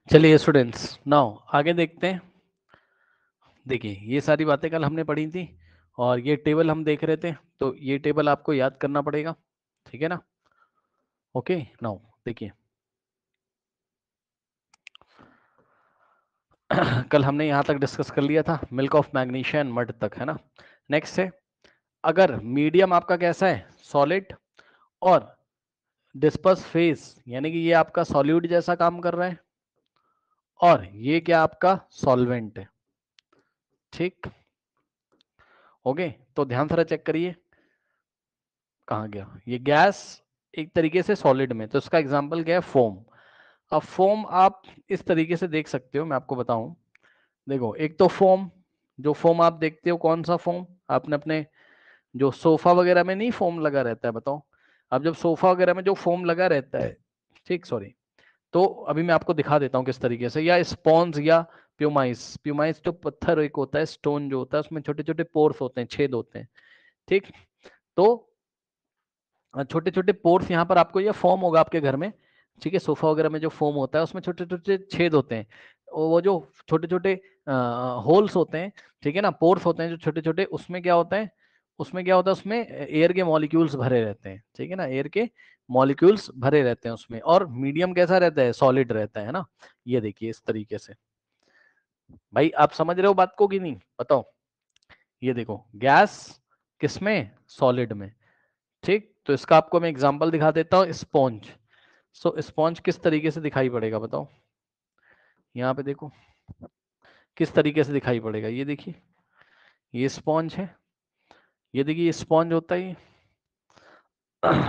चलिए students, now आगे देखते हैं। देखिए, ये सारी बातें कल हमने पढ़ी थी और ये टेबल हम देख रहे थे, तो ये टेबल आपको याद करना पड़ेगा, ठीक है ना। ओके, नाउ देखिए कल हमने यहाँ तक डिस्कस कर लिया था, milk of magnesia and mud तक, है ना। नेक्स्ट है, अगर मीडियम आपका कैसा है, सॉलिड, और डिस्पर्स फेज यानी कि ये आपका सॉल्यूट जैसा काम कर रहा है, और ये क्या आपका सॉल्वेंट है, ठीक। ओके, तो ध्यान से चेक करिए, कहाँ गया ये गैस, एक तरीके से सॉलिड में, तो इसका एग्जांपल क्या है, फोम। अब फोम आप इस तरीके से देख सकते हो, मैं आपको बताऊं। देखो, एक तो फोम, जो फोम आप देखते हो, कौन सा फोम, आपने अपने जो सोफा वगैरह में नहीं फोम लगा रहता है, बताओ। अब जब सोफा वगैरह में जो फोम लगा रहता है, ठीक, सॉरी, तो अभी मैं आपको दिखा देता हूँ किस तरीके से, या स्पॉन्ज या प्यूमाइस। प्यूमाइस जो पत्थर एक होता है, स्टोन जो होता है, उसमें छोटे छोटे पोर्स होते हैं, छेद होते हैं, ठीक। तो छोटे छोटे पोर्स यहाँ पर आपको, ये फॉर्म होगा आपके घर में, ठीक है। सोफा वगैरह में जो फोम होता है, उसमें छोटे छोटे छेद होते हैं, वो जो छोटे छोटे होल्स होते हैं, ठीक है ना, पोर्स होते हैं जो छोटे छोटे, उसमें क्या होता है, उसमें एयर के मॉलिक्यूल्स भरे रहते हैं, ठीक है ना, एयर के मॉलिक्यूल्स भरे रहते हैं उसमें। और मीडियम कैसा रहता है, सॉलिड रहता है ना। ये देखिए इस तरीके से, भाई आप समझ रहे हो बात को कि नहीं, बताओ। ये देखो, गैस किसमें, सॉलिड में, ठीक। तो इसका आपको मैं एग्जांपल दिखा देता हूँ, स्पॉन्ज। सो स्पॉन्ज किस तरीके से दिखाई पड़ेगा, बताओ। यहाँ पे देखो किस तरीके से दिखाई पड़ेगा, ये देखिए, ये स्पॉन्ज है, ये देखिए, ये स्पॉन्ज होता है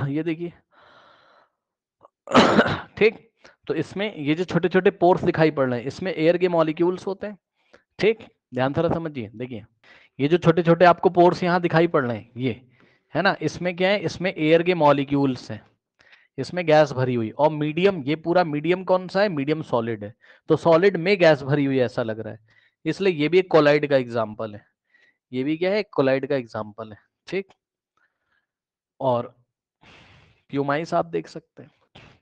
ये देखिए ठीक। तो इसमें ये जो छोटे छोटे पोर्स दिखाई पड़ रहे हैं, इसमें एयर के मॉलिक्यूल्स होते हैं, ठीक। ध्यान से समझिए, देखिए, ये जो छोटे छोटे आपको पोर्स यहाँ दिखाई पड़ रहे हैं, ये है ना, इसमें क्या है, इसमें एयर के मॉलिक्यूल्स हैं, इसमें गैस भरी हुई। और मीडियम, ये पूरा मीडियम कौन सा है, मीडियम सॉलिड है, तो सॉलिड में गैस भरी हुई है ऐसा लग रहा है, इसलिए ये भी एक कोलाइड का एग्जांपल है, ये भी क्या है, कोलाइड का एग्जांपल है, ठीक। और प्यूमाइस आप देख सकते हैं,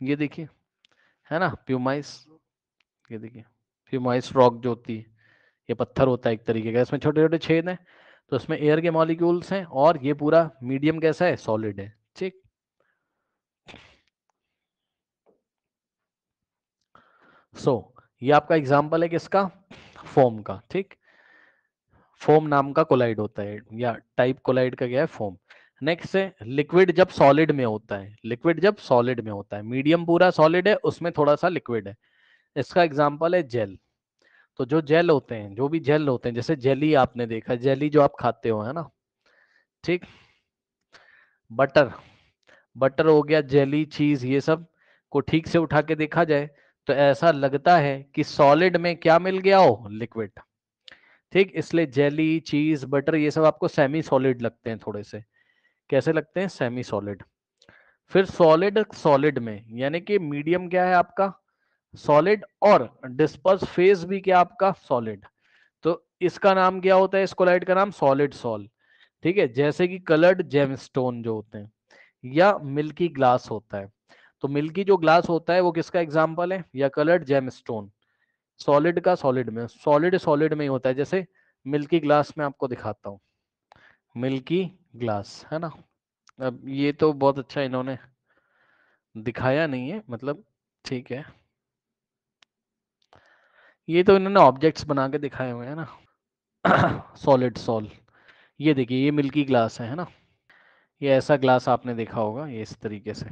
ये देखिए, है ना प्यूमाइस, ये देखिए, प्यूमाइस रॉक जो होती है, ये पत्थर होता है एक तरीके का, इसमें छोटे छोटे छेद हैं, तो इसमें एयर के मॉलिक्यूल्स हैं, और ये पूरा मीडियम कैसा है, सॉलिड है, ठीक। सो ये आपका एग्जांपल है किसका, फोम का, ठीक। फोम नाम का कोलाइड होता है, या टाइप कोलाइड का क्या है, फोम। नेक्स्ट है लिक्विड, जब सॉलिड में होता है, लिक्विड जब सॉलिड में होता है, मीडियम पूरा सॉलिड है, उसमें थोड़ा सा लिक्विड है, इसका एग्जांपल है जेल। तो जो जेल होते हैं, जो भी जेल होते हैं, जैसे जेली आपने देखा, जेली जो आप खाते हो, है ना, ठीक। बटर, बटर हो गया, जेली, चीज, ये सब को ठीक से उठा के देखा जाए, तो ऐसा लगता है कि सॉलिड में क्या मिल गया हो, लिक्विड, ठीक। इसलिए जेली, चीज, बटर, ये सब आपको सेमी सॉलिड लगते हैं थोड़े से, कैसे लगते हैं, सेमी सॉलिड। फिर सॉलिड, सॉलिड में यानी कि मीडियम क्या है आपका, सॉलिड, और डिस्पर्स फेज भी क्या आपका, सॉलिड। तो इसका नाम क्या होता है, इस कोलाइड का नाम सॉलिड सॉल, ठीक है। जैसे कि कलर्ड जेमस्टोन जो होते हैं, या मिल्की ग्लास होता है, तो मिल्की जो ग्लास होता है वो किसका एग्जाम्पल है, या कलर्ड जेमस्टोन, सॉलिड का, सॉलिड में, सॉलिड सॉलिड में ही होता है। जैसे मिल्की ग्लास में आपको दिखाता हूँ, मिल्की ग्लास, है ना। अब ये तो बहुत अच्छा इन्होंने दिखाया नहीं है, मतलब, ठीक है, ये तो इन्होंने ऑब्जेक्ट्स बना के दिखाए हुए हैं ना सॉलिड सॉल, ये देखिए, ये मिल्की ग्लास है ना, ये ऐसा ग्लास आपने देखा होगा, ये इस तरीके से,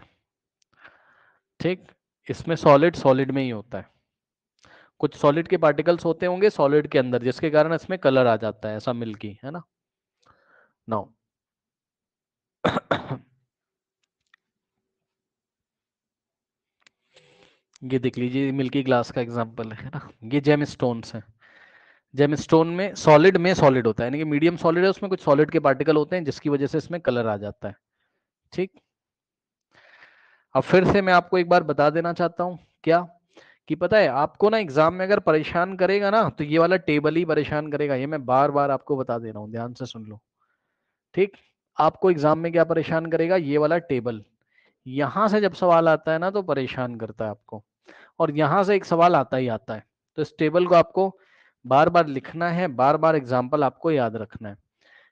ठीक। इसमें सॉलिड सॉलिड में ही होता है, कुछ सॉलिड के पार्टिकल्स होते होंगे सॉलिड के अंदर, जिसके कारण इसमें कलर आ जाता है, ऐसा मिल्की, है ना। नाउ ये देख लीजिए, मिल्की ग्लास का एग्जांपल है ना, ये जेम स्टोन्स है, जेमस्टोन में सॉलिड होता है, यानी कि मीडियम सॉलिड है, उसमें कुछ सॉलिड के पार्टिकल होते हैं, जिसकी वजह से इसमें कलर आ जाता है, ठीक। अब फिर से मैं आपको एक बार बता देना चाहता हूँ, क्या, कि पता है आपको ना, एग्जाम में अगर परेशान करेगा ना, तो ये वाला टेबल ही परेशान करेगा, ये मैं बार बार आपको बता दे रहा हूँ, ध्यान से सुन लो, ठीक। आपको एग्जाम में क्या परेशान करेगा, ये वाला टेबल, यहां से जब सवाल आता है ना, तो परेशान करता है आपको। और यहां से एक सवाल आता ही आता है, तो इस टेबल को आपको बार बार लिखना है, बार बार एग्जाम्पल आपको याद रखना है,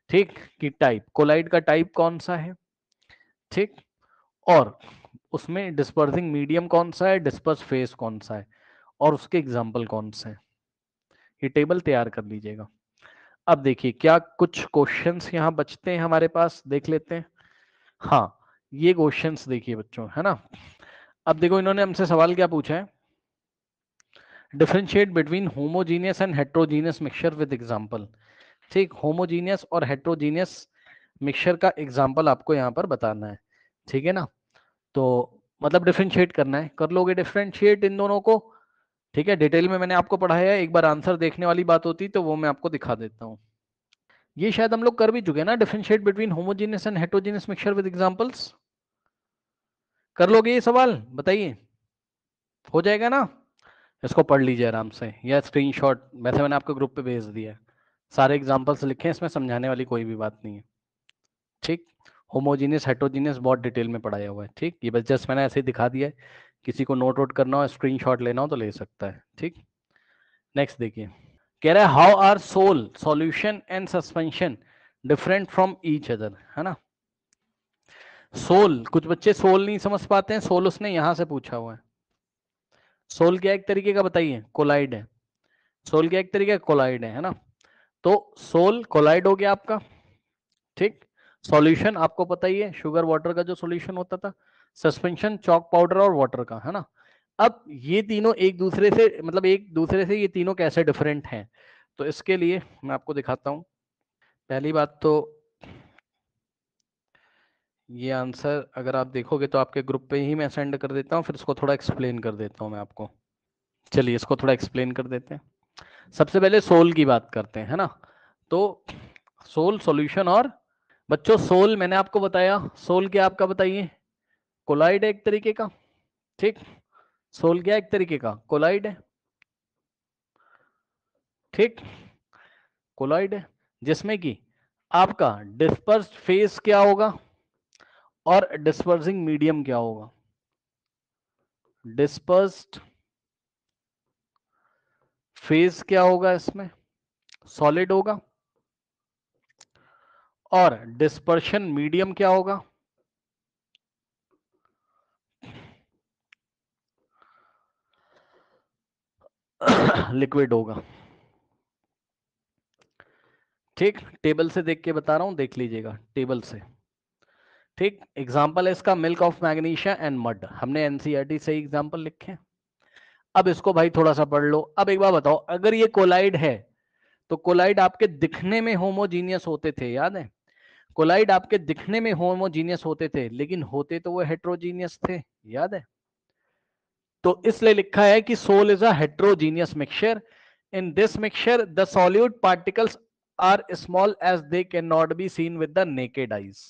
ठीक। कि टाइप, कोलाइड का टाइप कौन सा है, ठीक, और उसमें डिस्पर्सिंग मीडियम कौन सा है, डिस्पर्स फेस कौन सा है, और उसके एग्जाम्पल कौन से हैं, ये टेबल तैयार कर लीजिएगा। अब देखिए क्या कुछ क्वेश्चंस यहाँ बचते हैं हमारे पास, देख लेते हैं। हाँ, ये क्वेश्चंस देखिए बच्चों, है ना। अब देखो इन्होंने हमसे सवाल क्या पूछा है, differentiate between homogeneous and heterogeneous mixture with example, ठीक। होमोजीनियस और हेट्रोजीनियस मिक्सचर का एग्जांपल आपको यहाँ पर बताना है, ठीक है ना। तो मतलब डिफरेंशिएट करना है, कर लोगे डिफरेंशिएट इन दोनों को, ठीक है। डिटेल में मैंने आपको पढ़ाया है, एक बार आंसर देखने वाली बात होती तो वो मैं आपको दिखा देता हूँ। ये शायद हम लोग कर भी चुके हैं ना, differentiate between homogeneous and heterogeneous mixture with examples. कर लोगे ये सवाल, बताइए, हो जाएगा ना। इसको पढ़ लीजिए आराम से, या स्क्रीनशॉट वैसे मैंने आपको ग्रुप पे भेज दिया है, सारे एग्जांपल्स लिखे हैं, इसमें समझाने वाली कोई भी बात नहीं है, ठीक। होमोजीनियस हेट्रोजीनियस बहुत डिटेल में पढ़ाया हुआ है, ठीक। ये बस जस्ट मैंने ऐसे ही दिखा दिया है, किसी को नोट वोट करना हो, स्क्रीनशॉट लेना हो तो ले सकता है, ठीक। नेक्स्ट देखिए, कह रहा है how are sol, solution and suspension different from each other, है ना। सोल, कुछ बच्चे सोल नहीं समझ पाते हैं, सोल उसने यहां से पूछा हुआ है। सोल क्या एक तरीके का बताइए, कोलाइड है। सोल क्या एक तरीके का कोलाइड है ना। तो सोल कोलाइड हो गया आपका, ठीक। सॉल्यूशन आपको पता ही है, शुगर वाटर का जो सॉल्यूशन होता था, सस्पेंशन चॉक पाउडर और वाटर का, है ना। अब ये तीनों एक दूसरे से, मतलब एक दूसरे से ये तीनों कैसे डिफरेंट हैं, तो इसके लिए मैं आपको दिखाता हूं। पहली बात तो ये आंसर अगर आप देखोगे तो आपके ग्रुप पे ही मैं सेंड कर देता हूँ, फिर इसको थोड़ा एक्सप्लेन कर देता हूँ मैं आपको। चलिए इसको थोड़ा एक्सप्लेन कर देते हैं। सबसे पहले सोल की बात करते हैं, है ना। तो सोल सॉल्यूशन, और बच्चों सोल मैंने आपको बताया, सोल क्या आपका बताइए, कोलाइड है एक तरीके का, ठीक। सोल क्या एक तरीके का कोलाइड है, ठीक। कोलाइड है जिसमें कि आपका डिस्पर्स्ड फेस क्या होगा और डिस्पर्सिंग मीडियम क्या होगा। डिस्पर्स्ड फेस क्या होगा, इसमें सॉलिड होगा, और डिस्पर्शन मीडियम क्या होगा, लिक्विड होगा, ठीक। टेबल से देख के बता रहा हूं, देख लीजिएगा टेबल से, ठीक। एग्जाम्पल है इसका milk of magnesia and mud, हमने एनसीईआरटी से एग्जाम्पल लिखे हैं। अब इसको भाई थोड़ा सा पढ़ लो। अब एक बात बताओ, अगर ये कोलाइड है तो कोलाइड आपके दिखने में होमोजीनियस होते थे, याद है। कोलाइड आपके दिखने में होमोजीनियस होते थे, लेकिन होते तो वो हेट्रोजीनियस थे, याद है। तो इसलिए लिखा है कि sol is a heterogeneous mixture. In this mixture the solute particles are small as they can not be seen with the naked eyes,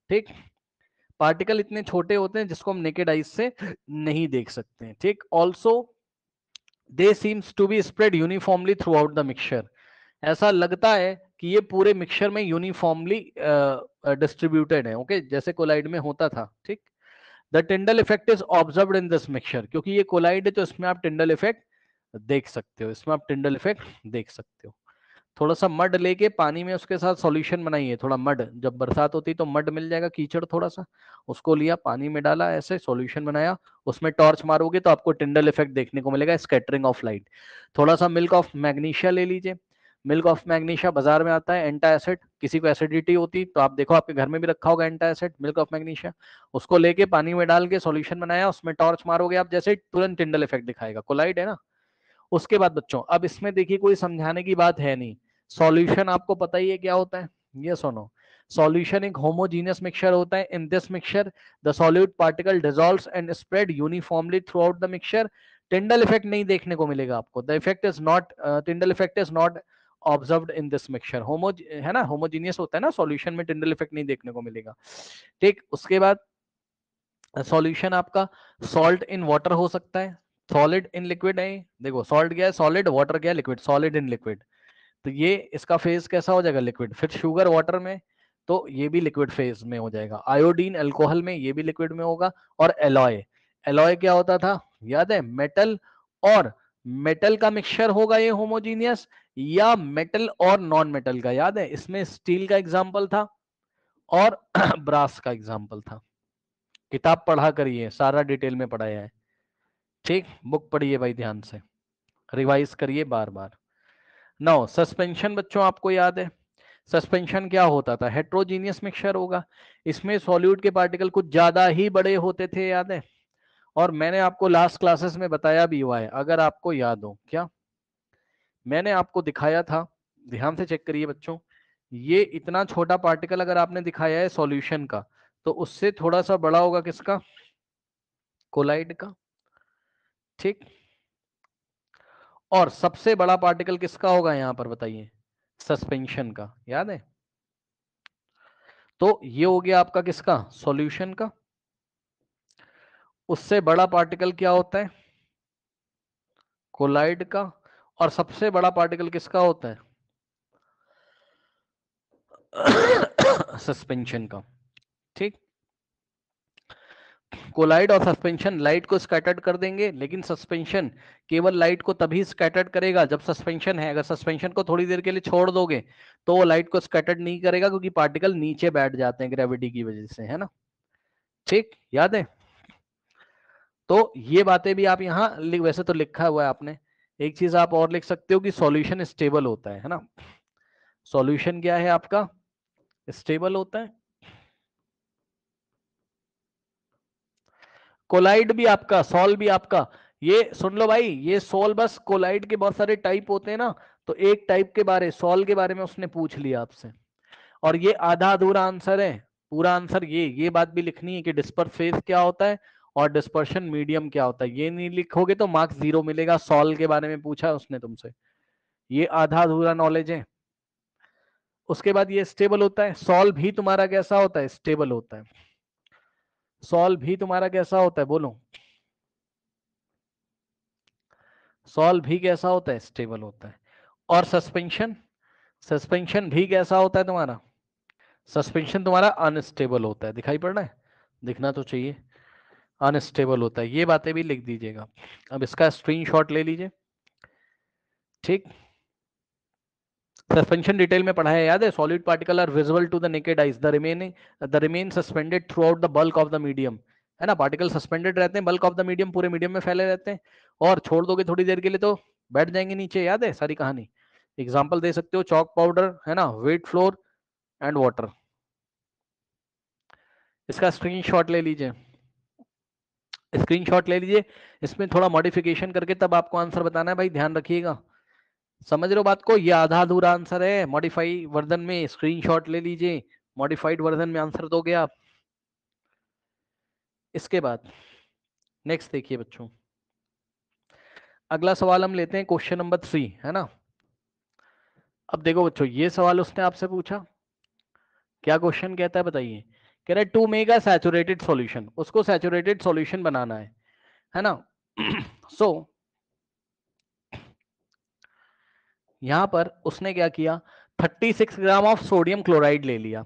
ठीक। पार्टिकल इतने छोटे होते हैं जिसको हम नेकेड आईज से नहीं देख सकते हैं, ठीक। Also they seems to be spread uniformly throughout the mixture, ऐसा लगता है कि ये पूरे मिक्सचर में यूनिफॉर्मली डिस्ट्रीब्यूटेड है, ओके, जैसे कोलाइड में होता था, ठीक। The Tyndall effect is observed in this mixture, क्योंकि ये कोलाइड है तो इसमें आप टिंडल इफेक्ट देख सकते हो, इसमें आप टिंडल इफेक्ट देख सकते हो। थोड़ा सा मड लेके पानी में उसके साथ सॉल्यूशन बनाइए, थोड़ा मड, जब बरसात होती तो मड मिल जाएगा, कीचड़ थोड़ा सा, उसको लिया पानी में डाला, ऐसे सॉल्यूशन बनाया, उसमें टॉर्च मारोगे तो आपको टिंडल इफेक्ट देखने को मिलेगा, स्कैटरिंग ऑफ लाइट। थोड़ा सा मिल्क ऑफ मैग्नीशिया ले लीजिए, मिल्क ऑफ मैग्नीशिया बाजार में आता है, एंटा एसिड, किसी को एसिडिटी होती तो आप देखो आपके घर में भी रखा होगा एंटा एसिड, मिल्क ऑफ मैग्नीशिया, उसको लेके पानी में डाल के सॉल्यूशन बनाया, उसमें टॉर्च मारोगे आप, जैसे तुरंत टिंडल इफेक्ट दिखाएगा, कोलाइड है ना। उसके बाद बच्चों अब इसमें देखिए कोई समझाने की बात है नहीं, सॉल्यूशन आपको पता ही है क्या होता है, ये सुनो। सॉल्यूशन एक होमोजीनियस मिक्सचर होता है। In this mixture the solute particle dissolves and spread uniformly throughout the mixture. Tyndall effect नहीं देखने को मिलेगा आपको, the effect is not, Tyndall effect is not observed in this mixture. Homo है ना, homogeneous होता है ना, सॉल्यूशन में टिंडल इफेक्ट नहीं देखने को मिलेगा, ठीक। उसके बाद सॉल्यूशन आपका सॉल्ट इन वाटर हो सकता है, सॉलिड इन लिक्विड है, देखो सॉल्ट गया है सॉलिड, वाटर गया लिक्विड, सॉलिड इन लिक्विड, तो ये इसका फेज कैसा हो जाएगा, लिक्विड। फिर शुगर वाटर में तो ये भी लिक्विड फेज में हो जाएगा, आयोडीन अल्कोहल में ये भी लिक्विड में होगा, और एलॉय, एलॉय क्या होता था याद है, मेटल और मेटल का मिक्सचर होगा ये होमोजीनियस, या मेटल और नॉन मेटल का, याद है इसमें स्टील का एग्जांपल था और ब्रास का एग्जांपल था। किताब पढ़ा करिए, सारा डिटेल में पढ़ाया है, ठीक, बुक पढ़िए भाई ध्यान से, रिवाइज करिए बार बार। नाउ सस्पेंशन बच्चों आपको याद है, सस्पेंशन क्या होता था, हेट्रोजीनियस मिक्सचर होगा, इसमें सॉल्यूट के पार्टिकल कुछ ज्यादा ही बड़े होते थे, याद है, और मैंने आपको लास्ट क्लासेस में बताया भी हुआ है, अगर आपको याद हो, क्या मैंने आपको दिखाया था, ध्यान से चेक करिए बच्चों, ये इतना छोटा पार्टिकल अगर आपने दिखाया है सॉल्यूशन का, तो उससे थोड़ा सा बड़ा होगा किसका, कोलाइड का, ठीक, और सबसे बड़ा पार्टिकल किसका होगा यहां पर बताइए, सस्पेंशन का, याद है। तो ये हो गया आपका किसका, सॉल्यूशन का, उससे बड़ा पार्टिकल क्या होता है, कोलाइड का, और सबसे बड़ा पार्टिकल किसका होता है, सस्पेंशन का, ठीक। कोलाइड और सस्पेंशन लाइट को स्कैटर्ड कर देंगे, लेकिन सस्पेंशन केवल लाइट को तभी स्कैटर्ड करेगा जब सस्पेंशन है, अगर सस्पेंशन को थोड़ी देर के लिए छोड़ दोगे तो वो लाइट को स्कैटर्ड नहीं करेगा, क्योंकि पार्टिकल नीचे बैठ जाते हैं ग्रेविटी की वजह से, है ना, ठीक, याद है। तो ये बातें भी आप यहाँ वैसे तो लिखा हुआ है आपने, एक चीज आप और लिख सकते हो कि सॉल्यूशन स्टेबल होता है ना, सॉल्यूशन क्या है आपका, स्टेबल होता है। कोलाइड भी आपका, सॉल भी आपका, ये सुन लो भाई, ये सॉल बस, कोलाइड के बहुत सारे टाइप होते हैं ना, तो एक टाइप के बारे, सॉल के बारे में उसने पूछ लिया आपसे, और ये आधा अधूरा आंसर है, पूरा आंसर ये बात भी लिखनी है कि डिस्पर्स फेज क्या होता है और डिस्पर्शन मीडियम क्या होता है, ये नहीं लिखोगे तो मार्क्स 0 मिलेगा, सॉल के बारे में पूछा उसने तुमसे, ये आधा अधूरा नॉलेज है। उसके बाद ये स्टेबल होता है, सॉल भी तुम्हारा कैसा होता है, स्टेबल होता है, सॉल भी तुम्हारा कैसा होता है बोलो, सॉल भी कैसा होता है, स्टेबल होता है। और सस्पेंशन, सस्पेंशन भी कैसा होता है तुम्हारा, सस्पेंशन तुम्हारा अनस्टेबल होता है, दिखाई पड़ रहा है, दिखना तो चाहिए, अनस्टेबल होता है, ये बातें भी लिख दीजिएगा। अब इसका स्क्रीनशॉट ले लीजिए, ठीक। सस्पेंशन डिटेल में पढ़ा है, याद है, solid particle are visible to the naked eyes, the remain suspended throughout the bulk of the medium, है ना, पार्टिकल सस्पेंडेड रहते हैं, बल्क ऑफ द मीडियम पूरे मीडियम में फैले रहते हैं, और छोड़ दोगे थोड़ी देर के लिए तो बैठ जाएंगे नीचे, याद है सारी कहानी। एग्जाम्पल दे सकते हो, चॉक पाउडर, है ना, वेट फ्लोर एंड वाटर। इसका स्क्रीनशॉट ले लीजिए, स्क्रीनशॉट ले लीजिए, इसमें थोड़ा मॉडिफिकेशन करके तब आपको आंसर बताना है भाई, ध्यान रखिएगा, समझ रहे हो बात को, ये आधा अधूरा आंसर है, मॉडिफाई वर्जन में स्क्रीनशॉट ले लीजिए, मॉडिफाइड वर्जन में आंसर दोगे आप। इसके बाद नेक्स्ट देखिए बच्चों, अगला सवाल हम लेते हैं क्वेश्चन नंबर 3, है ना। अब देखो बच्चों, ये सवाल उसने आपसे पूछा, क्या क्वेश्चन कहता है बताइए, कह रहा है to make a saturated solution, उसको सैचुरेटेड सॉल्यूशन बनाना है ना। सो यहां पर उसने क्या किया, 36 ग्राम ऑफ सोडियम क्लोराइड ले लिया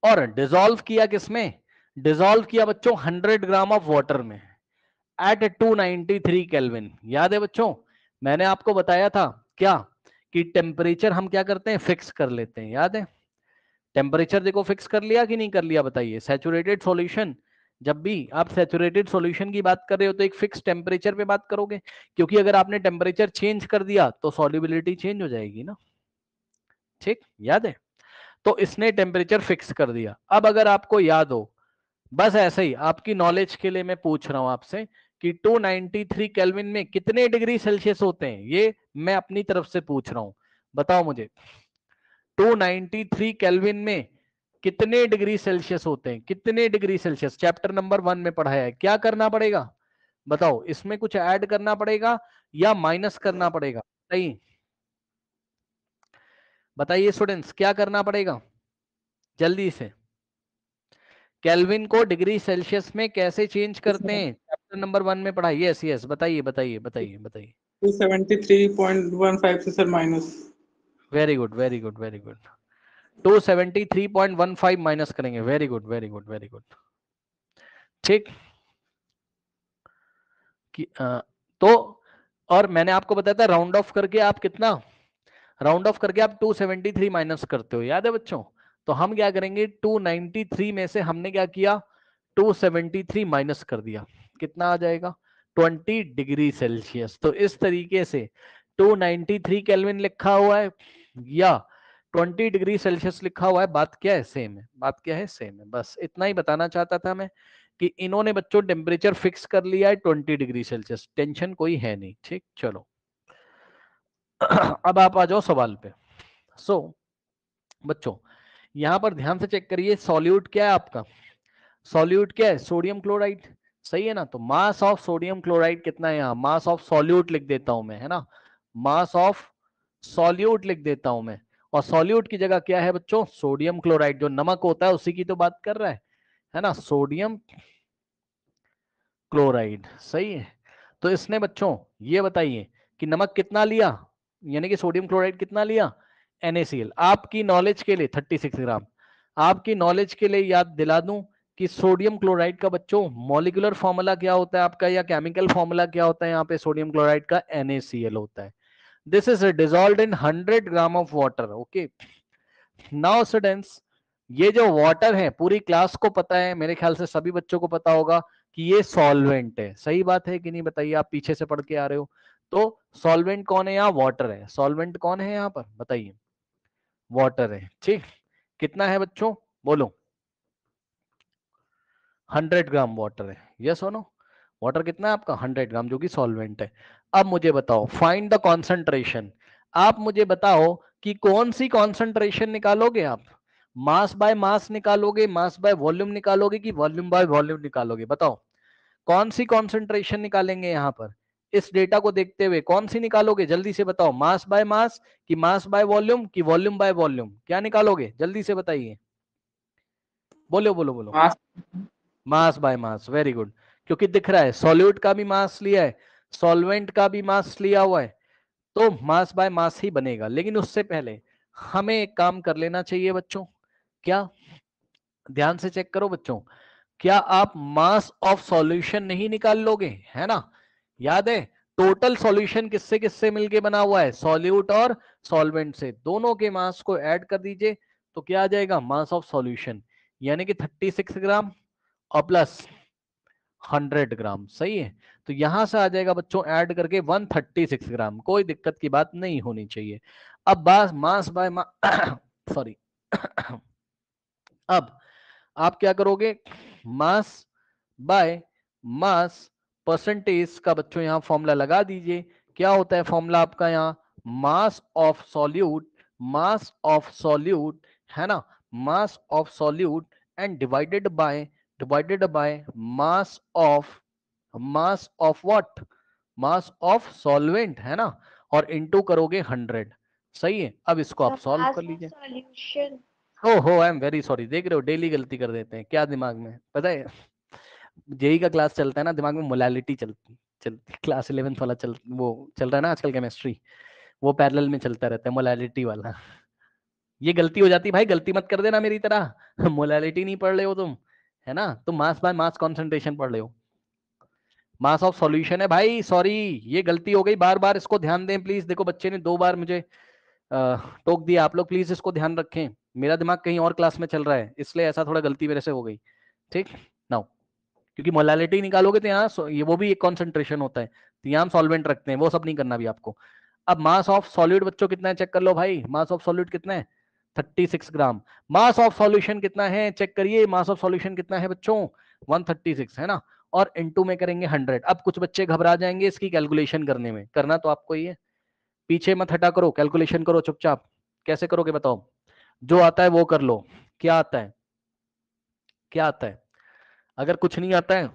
और डिसॉल्व किया किसमें, डिसॉल्व किया बच्चों 100 ग्राम ऑफ वाटर में एट 293 केल्विन। याद है बच्चों, मैंने आपको बताया था क्या, कि टेम्परेचर हम क्या करते हैं, फिक्स कर लेते हैं, याद है, टेम्परेचर देखो फिक्स कर लिया कि नहीं कर लिया बताइए। सैचुरेटेड सॉल्यूशन, जब भी आप सैचुरेटेड सॉल्यूशन की बात कर रहे हो तो एक फिक्स टेम्परेचर पे बात करोगे, क्योंकि अगर आपने टेम्परेचर चेंज कर दिया तो सॉल्युबिलिटी चेंज हो जाएगी ना, ठीक, याद है। तो इसने टेम्परेचर फिक्स कर दिया। अब अगर आपको याद हो, बस ऐसे ही आपकी नॉलेज के लिए मैं पूछ रहा हूं आपसे कि 293 केल्विन में कितने डिग्री सेल्सियस होते हैं, ये मैं अपनी तरफ से पूछ रहा हूं, बताओ मुझे, 293 केल्विन में कितने डिग्री सेल्सियस होते हैं, कितने डिग्री सेल्सियस, चैप्टर नंबर 1 में पढ़ाया है, क्या करना पड़ेगा बताओ, इसमें कुछ ऐड करना पड़ेगा या माइनस करना पड़ेगा, बताइए, बताइए स्टूडेंट्स, क्या करना पड़ेगा जल्दी से। केल्विन को डिग्री सेल्सियस में कैसे चेंज करते हैं, चैप्टर नंबर 1 में पढ़ा, यस यस, बताइए बताइए बताइए बताइए। 273.15 से sir minus. Very good very good very good, 273.15 minus करेंगे, very good very good very good, ठीक। तो और मैंने आपको बताया था राउंड ऑफ करके आप कितना, राउंड ऑफ करके आप 273 माइनस करते हो, याद है बच्चों? तो हम क्या करेंगे, 293 में से हमने क्या किया, 273 माइनस कर दिया, कितना आ जाएगा, 20 डिग्री सेल्सियस। तो इस तरीके से 293 केल्विन लिखा हुआ है या 20 डिग्री सेल्सियस लिखा हुआ है, बात क्या है, सेम है। बात क्या है, सेम है। बस इतना ही बताना चाहता था मैं कि इन्होंने बच्चों टेम्परेचर फिक्स कर लिया है 20 डिग्री सेल्सियस, टेंशन कोई है नहीं। ठीक, चलो अब आप आ जाओ सवाल पे। सो बच्चों यहां पर ध्यान से चेक करिए, सॉल्यूट क्या है आपका, सॉल्यूट क्या है, सोडियम क्लोराइड, सही है ना? तो मास ऑफ सोडियम क्लोराइड कितना है यहाँ, मास ऑफ सॉल्यूट लिख देता हूं मैं, है ना, मास ऑफ सॉल्यूट लिख देता हूं मैं। और सॉल्यूट की जगह क्या है बच्चों, सोडियम क्लोराइड, जो नमक होता है उसी की तो बात कर रहा है ना, सोडियम क्लोराइड, सही है। तो इसने बच्चों ये बताइए कि नमक कितना लिया, यानी कि सोडियम क्लोराइड कितना लिया, NaCl। आपकी नॉलेज के लिए 36 ग्राम, आपकी नॉलेज के लिए याद दिला दूं कि सोडियम क्लोराइड का बच्चों मॉलिक्यूलर फॉर्मूला क्या होता है आपका, या केमिकल फॉर्मूला क्या होता है यहाँ पे सोडियम क्लोराइड का, NaCl होता है। This is dissolved in 100 gram of water. Okay, now students, ये जो वाटर है पूरी क्लास को पता है, मेरे ख्याल से सभी बच्चों को पता होगा कि ये सॉल्वेंट है, सही बात है कि नहीं, बताइए, आप पीछे से पढ़ के आ रहे हो। तो सॉल्वेंट कौन है यहाँ, वाटर है। सॉल्वेंट कौन है यहाँ पर, बताइए, वाटर है। ठीक, कितना है बच्चों, बोलो, 100 ग्राम वाटर है, यस और नो? वाटर कितना है आपका, 100 ग्राम, जो कि सॉल्वेंट है। अब मुझे बताओ, फाइंड द कॉन्सेंट्रेशन। आप मुझे बताओ कि कौन सी कॉन्सेंट्रेशन निकालोगे आप, मास बाय मास निकालोगे, मास बाय वॉल्यूम निकालोगे, कि वॉल्यूम बाय वॉल्यूम निकालोगे, बताओ कौन सी कॉन्सेंट्रेशन निकालेंगे यहाँ पर। इस डेटा को देखते हुए कौन सी निकालोगे, जल्दी से बताओ, मास बाय मास, कि मास बाय वॉल्यूम, कि वॉल्यूम बाय वॉल्यूम, क्या निकालोगे, जल्दी से बताइए, बोलो बोलो बोलो। Mass. Mass by mass, very good, क्योंकि दिख रहा है सॉल्यूट का भी मास लिया है, सॉल्वेंट का भी मास लिया हुआ है, तो मास बाय मास ही बनेगा। लेकिन उससे पहले हमें एक काम कर लेना चाहिए बच्चों, क्या, ध्यान से चेक करो बच्चों, क्या आप मास ऑफ सॉल्यूशन नहीं निकाल लोगे, है ना? याद है टोटल सॉल्यूशन किससे किससे मिलके बना हुआ है, सॉल्यूट और सॉल्वेंट से, दोनों के मास को ऐड कर दीजिए तो क्या आ जाएगा, मास ऑफ सॉल्यूशन, यानी कि 36 ग्राम और प्लस 100 ग्राम, सही है। तो यहां से आ जाएगा बच्चों ऐड करके 136 ग्राम, कोई दिक्कत की बात नहीं होनी चाहिए। अब बात मास बाय सॉरी अब आप क्या करोगे, मास बाय मास परसेंटेज का बच्चों यहां फॉर्मूला लगा दीजिए। क्या होता है फॉर्मूला आपका यहाँ, mass of solute, mass of solute, है ना, mass of solute and divided by mass of what, mass of solvent, है ना, और इनटू करोगे 100, सही है। अब इसको आप सॉल्व कर लीजिए। ओहो, आई एम वेरी सॉरी, देख रहे हो डेली गलती कर देते हैं क्या, दिमाग में पता है, जेई का क्लास चलता है ना, दिमाग में मोलालिटी चलती क्लास 11th वाला वो चल रहा है ना आजकल केमिस्ट्री, वो पैरेलल में चलता रहता है मोलालिटी वाला। ये गलती हो जाती है भाई, गलती मत कर देना मेरी तरह मोलालिटी नहीं पढ़ रहे हो तुम, है ना, तुम मास बाय मास कॉन्सेंट्रेशन पढ़ रहे हो, मास ऑफ सॉल्यूशन है भाई, सॉरी ये गलती हो गई, बार बार इसको ध्यान दें प्लीज। देखो बच्चे ने 2 बार मुझे टोक दिया, आप लोग प्लीज इसको ध्यान रखें, मेरा दिमाग कहीं और क्लास में चल रहा है, इसलिए ऐसा थोड़ा गलती मेरे से हो गई। ठीक, नाउ क्योंकि मोलालिटी निकालोगे तो यहाँ ये वो भी एक कॉन्सेंट्रेशन होता है, तो यहाँ हम सॉल्वेंट रखते हैं, वो सब नहीं करना भी आपको। अब मास ऑफ सॉलिड बच्चों कितना है चेक कर लो भाई, मास ऑफ सॉलिड कितना है, 36 ग्राम। मास ऑफ सॉल्यूशन कितना है चेक करिए, मास ऑफ सॉल्यूशन कितना है बच्चों, 136, है ना, और इनटू में करेंगे 100। अब कुछ बच्चे घबरा जाएंगे इसकी कैलकुलेशन करने में, करना तो आपको ही है, पीछे मत हटा करो, कैलकुलेशन करो चुपचाप। कैसे करोगे बताओ, जो आता है वो कर लो। क्या आता है, क्या आता है, अगर कुछ नहीं आता है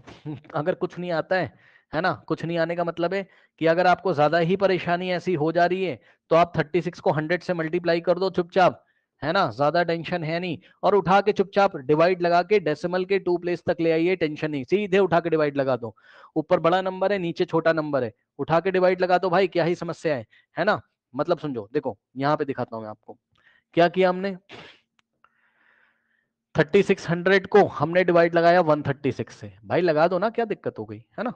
अगर कुछ नहीं आता है ना, कुछ नहीं आने का मतलब है कि अगर आपको ज्यादा ही परेशानी ऐसी हो जा रही है तो आप 36 को 100 से मल्टीप्लाई कर दो चुपचाप, है ना, ज्यादा टेंशन है नहीं, और उठा के चुपचाप डिवाइड लगा के डेसिमल के 2 प्लेस तक ले आइए, टेंशन नहीं, सीधे उठा के डिवाइड लगा दो, ऊपर बड़ा नंबर है नीचे छोटा नंबर है, उठा के डिवाइड लगा दो भाई, क्या ही समस्या है ना। मतलब समझो, देखो यहाँ पे दिखाता हूँ मैं आपको, क्या किया हमने, 3600 को हमने डिवाइड लगाया 136 से, भाई लगा दो ना, क्या दिक्कत हो गई, है ना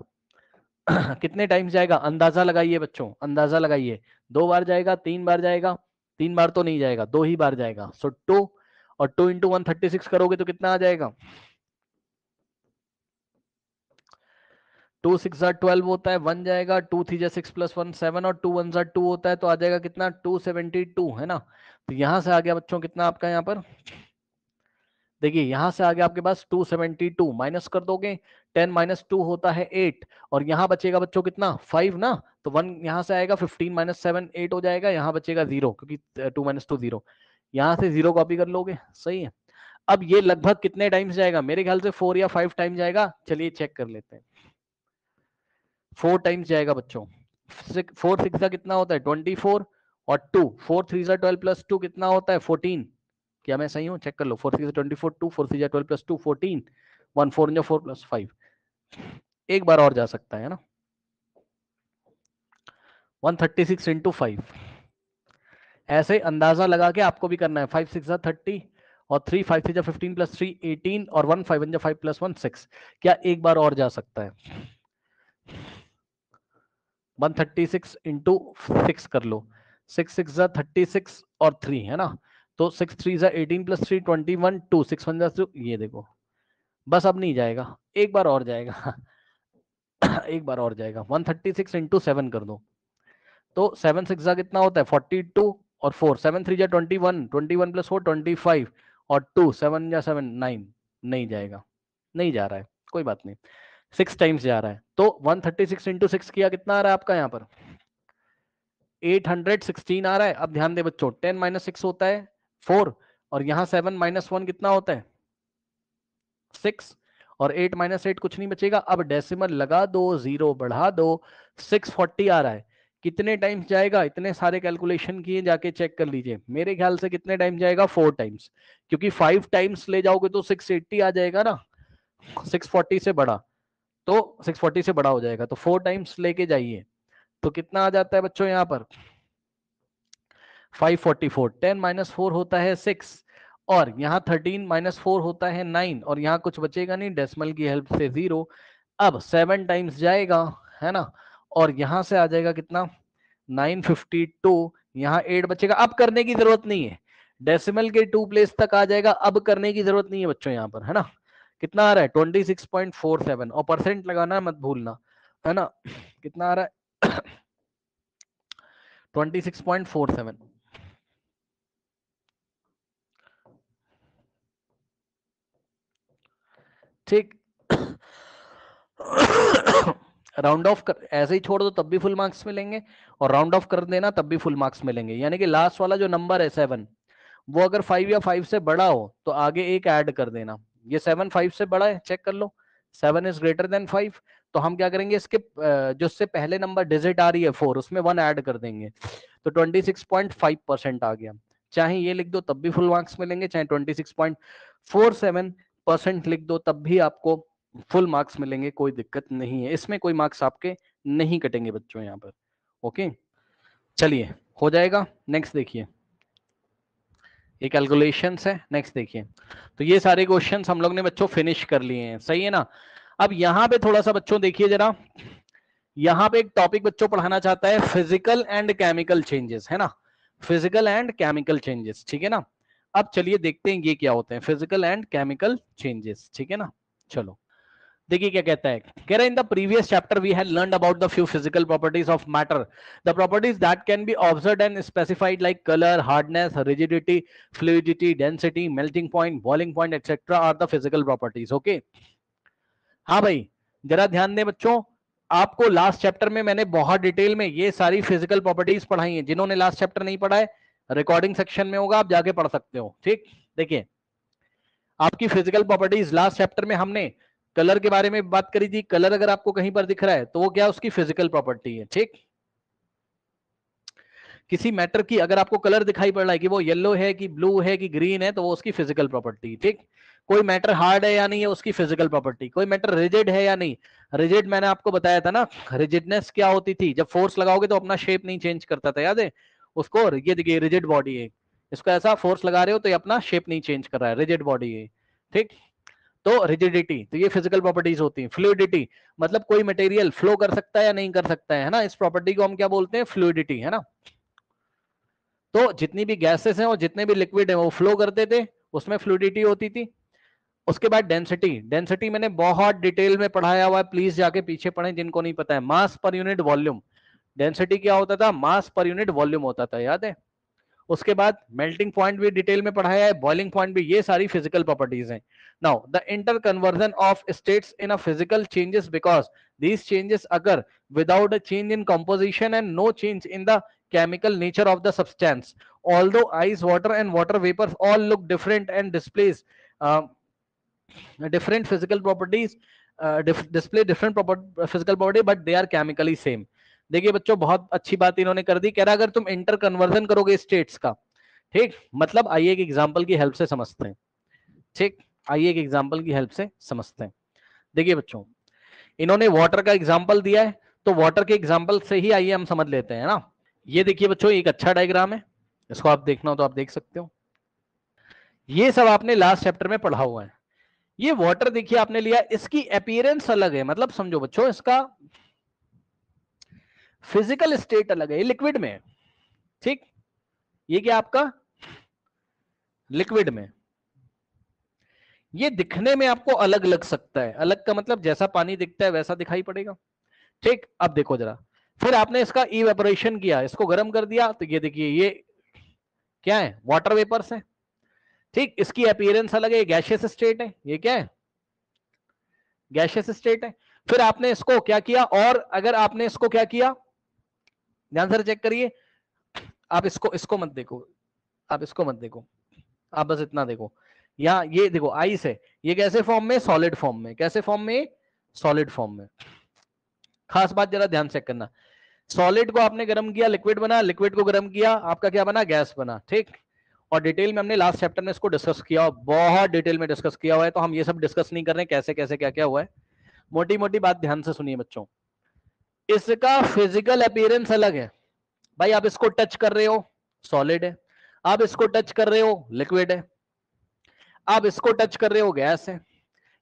कितने टाइम्स जाएगा अंदाजा लगाइए बच्चों, अंदाजा लगाइए। 2 बार जाएगा, 3 बार जाएगा? 3 बार तो नहीं जाएगा, 2 ही बार जाएगा। सो 2 और 2 इंटू 136 करोगे तो कितना आ जाएगा? 2 6 जार 12 होता है, 1 जाएगा। 2 3 जा 6 प्लस 1 7 और 2 1 जार 2 होता है, तो आ जाएगा कितना? 272 है ना। तो यहां से आ गया बच्चों कितना आपका यहाँ पर? देखिए यहां से आगे आपके पास 272 माइनस कर दोगे, 10 माइनस 2 होता है 8, और यहां बचेगा बच्चों कितना? 5 ना। तो 1 यहां से आएगा, 15 माइनस 7 8 हो जाएगा, यहां बचेगा 0 क्योंकि 2 माइनस 2 0, यहां से 0 कॉपी कर लोगे। सही है। अब ये लगभग कितने टाइम्स जाएगा? मेरे ख्याल से 4 या 5 टाइम जाएगा। चलिए चेक कर लेते हैं। 4 टाइम्स जाएगा बच्चों। 4 6 का कितना होता है? 24 और 2 4 3 जा 12 प्लस 2 कितना होता है? 14। क्या मैं सही हूँ? चेक कर लो। 4 3 जा 24 2 4 3 जा 12 प्लस 2 14 1 4 जा 4 प्लस 5। एक बार और जा सकता है ना। 136 इंटू 5। ऐसे अंदाजा लगा के आपको भी करना है। 5 6 जा 30 और 3 5 3 जा 15 प्लस 3 18 और 1 5 1 जा 5 प्लस 1 6। क्या एक बार और जा सकता है? 136 इंटू 6 कर लो। 6 6 जा 36 और 3 है ना। तो 6 3 जा 18 प्लस 3 21 2 6 1 जा 2। ये देखो बस अब नहीं जाएगा, एक बार और जाएगा। एक बार और जाएगा। 136 इंटू 7 कर दो, तो 7 6 जा कितना होता है? 42 और 4 7 3 जा 21 21 प्लस 4 25 और 2 7 जा 7 9। नहीं जाएगा, नहीं जा रहा है, कोई बात नहीं। 6 टाइम्स जा रहा है, तो 136 इंटू 6 किया कितना आ रहा है आपका यहाँ पर? 816 आ रहा है। अब ध्यान दे बच्चों, 10 माइनस 6 होता है 4, और यहाँ 7 माइनस 1 कितना होता है? 6, और 8 माइनस 8 कुछ नहीं बचेगा। अब डेसिमल लगा दो, 0 बढ़ा दो, 640 आ रहा है। कितने टाइम्स जाएगा? इतने सारे कैलकुलेशन किए, जाके चेक कर लीजिए। मेरे ख्याल से कितने टाइम्स जाएगा? 4 टाइम्स, क्योंकि 5 टाइम्स ले जाओगे तो 680 आ जाएगा ना। 640 से बड़ा, तो 640 से बड़ा हो जाएगा, तो 4 टाइम्स लेके जाइए। तो कितना आ जाता है बच्चों यहाँ पर? 544। 10 माइनस 4 होता है 6, और यहाँ 13 माइनस 4 होता है 9, और यहाँ कुछ बचेगा नहीं, डेसिमल की हेल्प से 0। अब 7 टाइम्स जाएगा, है ना, और यहाँ से आ जाएगा कितना? 952। यहाँ 8 बचेगा, अब करने की जरूरत नहीं है, डेसिमल के 2 प्लेस तक आ जाएगा, अब करने की जरूरत नहीं है बच्चों यहाँ पर, है ना। कितना आ रहा है? 26.47, और परसेंट लगाना मत भूलना, है ना। कितना आ रहा है? 26.47। ठीक। राउंड ऑफ कर, ऐसे ही छोड़ दो तब भी फुल मार्क्स मिलेंगे, और राउंड ऑफ कर देना तब भी फुल मार्क्स मिलेंगे। यानी कि लास्ट वाला जो नंबर है 7, वो अगर 5 या 5 से बड़ा हो तो आगे एक ऐड कर देना। ये 7 5 से बड़ा है, चेक कर लो। 7 इज ग्रेटर देन 5, तो हम क्या करेंगे, इसके जो उससे पहले नंबर डिजिट आ रही है 4, उसमें 1 ऐड कर देंगे, तो 26.5% आ गया। चाहे ये लिख दो तब भी फुल मार्क्स मिलेंगे, चाहे 26.47% लिख दो तब भी आपको फुल मार्क्स मिलेंगे, कोई दिक्कत नहीं है इसमें, कोई मार्क्स आपके नहीं कटेंगे बच्चों यहाँ पर। ओके, चलिए हो जाएगा। नेक्स्ट देखिए, ये कैलकुलेशंस है। नेक्स्ट देखिए, तो ये सारे क्वेश्चंस हम लोग ने बच्चों फिनिश कर लिए हैं, सही है ना। अब यहाँ पे थोड़ा सा बच्चों देखिए जरा, यहाँ पे एक टॉपिक बच्चों पढ़ाना चाहता है, फिजिकल एंड केमिकल चेंजेस, है ना, फिजिकल एंड केमिकल चेंजेस, ठीक है ना। अब चलिए देखते हैं ये क्या होते हैं, फिजिकल एंड केमिकल चेंजेस, ठीक है ना। चलो देखिए क्या कहता है, कह रहा है in the previous chapter we had learned about the few physical properties of matter, the properties that can be observed and specified like colour, hardness, rigidity, fluidity, density, melting point, boiling point etcetera are the physical properties. Okay, हाँ भाई जरा ध्यान दें बच्चों, आपको last chapter में मैंने बहुत डिटेल में ये सारी फिजिकल प्रॉपर्टीज पढ़ाई हैं। जिन्होंने लास्ट चैप्टर नहीं पढ़ा है, रिकॉर्डिंग सेक्शन में होगा, आप जाके पढ़ सकते हो। ठीक, देखिए आपकी फिजिकल प्रॉपर्टीज लास्ट चैप्टर में हमने कलर के बारे में बात करी थी। कलर अगर आपको कहीं पर दिख रहा है तो वो क्या, उसकी फिजिकल प्रॉपर्टी है। ठीक, किसी मैटर की अगर आपको कलर दिखाई पड़ रहा है कि वो येलो है कि ब्लू है कि ग्रीन है, तो वो उसकी फिजिकल प्रॉपर्टी। ठीक, कोई मैटर हार्ड है या नहीं है, उसकी फिजिकल प्रॉपर्टी। कोई मैटर रिजिड है या नहीं, रिजिड मैंने आपको बताया था ना, रिजिडनेस क्या होती थी, जब फोर्स लगाओगे तो अपना शेप नहीं चेंज करता था, याद है उसको। ये देखिए रिजिड बॉडी है, इसको ऐसा फोर्स लगा रहे हो तो ये अपना शेप नहीं चेंज कर रहा है, रिजिड बॉडी है। ठीक, तो रिजिडिटी, तो ये फिजिकल प्रॉपर्टीज होती हैं। फ्लूइडिटी मतलब कोई मटेरियल फ्लो कर सकता है या नहीं कर सकता है ना, इस प्रॉपर्टी को हम क्या बोलते हैं, फ्लूइडिटी, है ना। तो जितनी भी गैसेस हैं और जितने भी लिक्विड है वो फ्लो करते थे, उसमें फ्लूइडिटी होती थी। उसके बाद डेंसिटी, डेंसिटी मैंने बहुत डिटेल में पढ़ाया हुआ है, प्लीज जाके पीछे पढ़ें जिनको नहीं पता है। मास पर यूनिट वॉल्यूम, डेंसिटी क्या होता था, मास पर यूनिट वॉल्यूम होता था, याद है। उसके बाद मेल्टिंग पॉइंट भी डिटेल में पढ़ाया है, बॉइलिंग पॉइंट भी, ये सारी फिजिकल प्रॉपर्टीज हैं। Now the inter conversion of states in a physical changes because these changes occur without a change in composition and no change in the chemical nature of the substance. Although ice, water and water vapors all look different and displays different physical properties, display different physical property, but they are chemically same. देखिए बच्चों, बहुत अच्छी बात इन्होंने कर दी, कह रहा अगर तुम इंटर कन्वर्जन करोगे स्टेट्स का, ठीक, मतलब आइए एक एग्जांपल की हेल्प से समझते हैं। ठीक, आइए एक एग्जांपल की हेल्प से समझते हैं। देखिए बच्चों, इन्होंने वाटर का एग्जांपल दिया है, तो वाटर के एग्जांपल से ही आइए हम समझ लेते हैं ना। ये देखिए बच्चों, एक अच्छा डायग्राम है, इसको आप देखना हो तो आप देख सकते हो। ये सब आपने लास्ट चैप्टर में पढ़ा हुआ है। ये वाटर देखिए आपने लिया, इसकी अपीयरेंस अलग है, मतलब समझो बच्चों, इसका फिजिकल स्टेट अलग है, ये लिक्विड में है, ठीक। ये क्या आपका लिक्विड में, ये दिखने में आपको अलग लग सकता है, अलग का मतलब जैसा पानी दिखता है वैसा दिखाई पड़ेगा, ठीक। अब देखो जरा, फिर आपने इसका इवेपोरेशन किया, इसको गर्म कर दिया, तो ये देखिए ये क्या है, वाटर वेपर्स है, ठीक। इसकी अपीयरेंस अलग है, गैशियस स्टेट है, ये क्या है, गैशियस स्टेट है। फिर आपने इसको क्या किया, और अगर आपने इसको क्या किया, ध्यान से चेक करिए, आप इसको इसको मत देखो, आप इसको मत देखो, आप बस इतना देखो, यहाँ ये देखो आइस है, ये कैसे फॉर्म में, सॉलिड फॉर्म में, कैसे फॉर्म में, सॉलिड फॉर्म में। खास बात जरा ध्यान चेक करना, सॉलिड को आपने गर्म किया लिक्विड बना, लिक्विड को गर्म किया आपका क्या बना, गैस बना, ठीक। और डिटेल में हमने लास्ट चैप्टर में इसको डिस्कस किया, बहुत डिटेल में डिस्कस किया हुआ है, तो हम ये सब डिस्कस नहीं कर रहे हैं कैसे कैसे क्या क्या हुआ है। मोटी मोटी बात ध्यान से सुनिए बच्चों, इसका फिजिकल अपीयरेंस अलग है। भाई आप इसको टच कर रहे हो, सॉलिड है, आप इसको टच कर रहे हो, लिक्विड है, आप इसको टच कर रहे हो, गैस है।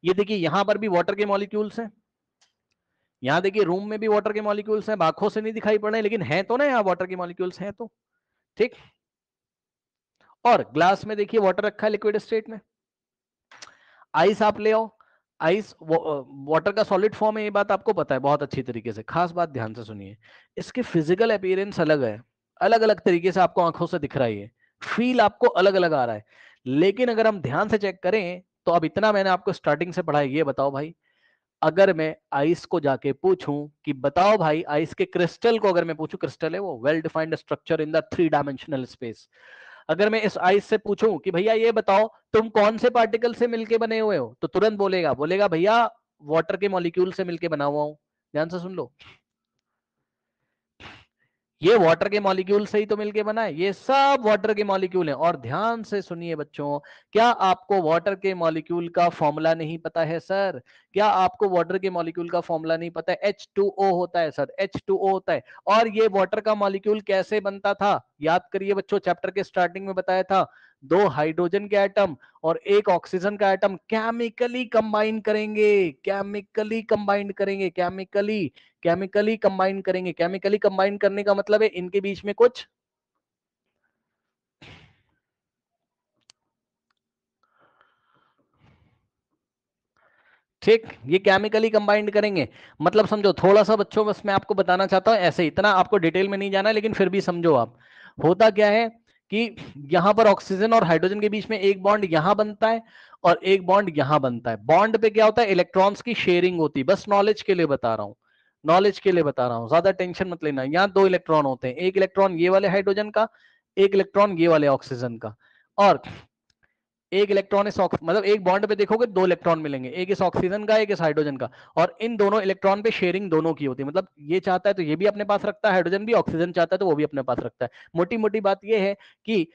ये देखिए यहां पर भी वाटर के मॉलिक्यूल्स हैं, यहां देखिए रूम में भी वाटर के मॉलिक्यूल्स हैं, आंखों से नहीं दिखाई पड़ रहे लेकिन हैं तो ना, यहाँ वाटर के मॉलिक्यूल्स हैं तो, ठीक। और ग्लास में देखिए वाटर रखा है लिक्विड स्टेट में। आइस आप ले आओ, आइस वाटर का सॉलिड फॉर्म है, ये बात आपको पता है बहुत अच्छी तरीके से। खास बात ध्यान से सुनिए, इसके फिजिकल अपीयरेंस अलग है, अलग अलग तरीके से आपको आंखों से दिख रहा है, फील आपको अलग अलग आ रहा है। लेकिन अगर हम ध्यान से चेक करें तो अब इतना मैंने आपको स्टार्टिंग से पढ़ा है, ये बताओ भाई, अगर मैं आइस को जाके पूछूं कि बताओ भाई, आइस के क्रिस्टल को अगर मैं पूछूं, क्रिस्टल है वो well defined structure in the 3 dimensional space, अगर मैं इस आइस से पूछूं कि भैया ये बताओ तुम कौन से पार्टिकल से मिलके बने हुए हो, तो तुरंत बोलेगा बोलेगा भैया वाटर के मॉलिक्यूल से मिलके बना हुआ हूं। ध्यान से सुन लो, ये वाटर के मॉलिक्यूल से ही तो मिलके बना है, ये सब वाटर के मॉलिक्यूल हैं। और ध्यान से सुनिए बच्चों, क्या आपको वाटर के मॉलिक्यूल का फॉर्मूला नहीं पता है सर? क्या आपको वाटर के मॉलिक्यूल का फॉर्मूला नहीं पता है? H2O होता है सर, H2O होता है। और ये वाटर का मॉलिक्यूल कैसे बनता था, याद करिए बच्चों, चैप्टर के स्टार्टिंग में बताया था, 2 हाइड्रोजन के एटम और 1 ऑक्सीजन का एटम केमिकली कंबाइन करेंगे, केमिकली कंबाइन करेंगे, केमिकली कंबाइन करेंगे। केमिकली कंबाइन करने का मतलब है इनके बीच में कुछ ठीक, ये केमिकली कंबाइंड करेंगे। मतलब समझो थोड़ा सा बच्चों, बस मैं आपको बताना चाहता हूं, ऐसे इतना आपको डिटेल में नहीं जाना, लेकिन फिर भी समझो आप, होता क्या है कि यहां पर ऑक्सीजन और हाइड्रोजन के बीच में एक बॉन्ड यहां बनता है और एक बॉन्ड यहां बनता है। बॉन्ड पे क्या होता है, इलेक्ट्रॉन्स की शेयरिंग होती है, बस नॉलेज के लिए बता रहा हूं, नॉलेज के लिए बता रहा हूं, ज्यादा टेंशन मत लेना। यहाँ 2 इलेक्ट्रॉन होते हैं, एक इलेक्ट्रॉन ये वाले हाइड्रोजन का, एक इलेक्ट्रॉन ये वाले ऑक्सीजन का। और एक इलेक्ट्रॉन इस मतलब एक बॉन्ड पे देखोगे 2 इलेक्ट्रॉन मिलेंगे, एक इस ऑक्सीजन का एक इस हाइड्रोजन का, और इन दोनों इलेक्ट्रॉन पे शेयरिंग दोनों की होती है। मतलब ये चाहता है तो ये भी अपने पास रखता है हाइड्रोजन भी, ऑक्सीजन चाहता है तो वो भी अपने पास रखता है। मोटी मोटी बात ये है कि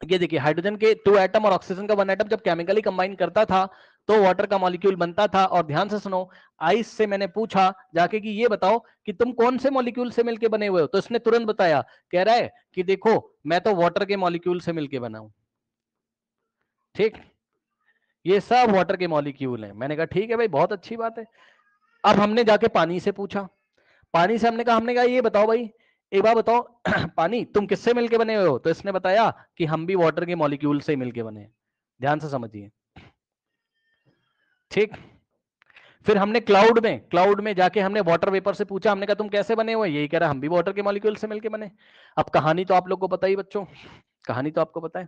ये देखिए हाइड्रोजन के 2 एटम और ऑक्सीजन का 1 एटम जब केमिकली कंबाइन करता था तो वाटर का मॉलिक्यूल बनता था। और ध्यान से सुनो, आइस से मैंने पूछा जाके कि ये बताओ कि तुम कौन से मॉलिक्यूल से मिलके बने हुए हो, तो इसने तुरंत बताया, कह रहा है कि देखो मैं तो वाटर के मॉलिक्यूल से मिलके बना हूं, ठीक। ये सब वाटर के मॉलिक्यूल हैं। मैंने कहा ठीक है भाई, बहुत अच्छी बात है। अब हमने जाके पानी से पूछा, पानी से हमने कहा ये बताओ भाई, एक बार बताओ पानी तुम किससे मिलके बने हुए हो? तो इसने बताया कि हम भी वाटर के मॉलिक्यूल से मिलके बने हैं। ध्यान से समझिए, ठीक। फिर हमने क्लाउड में जाके हमने वाटर वेपर से पूछा, हमने कहा तुम कैसे बने हुए? यही कह रहा हम भी वाटर के मॉलिक्यूल से मिलके बने। अब कहानी तो आप लोग को पता ही बच्चों, कहानी तो आपको पता है।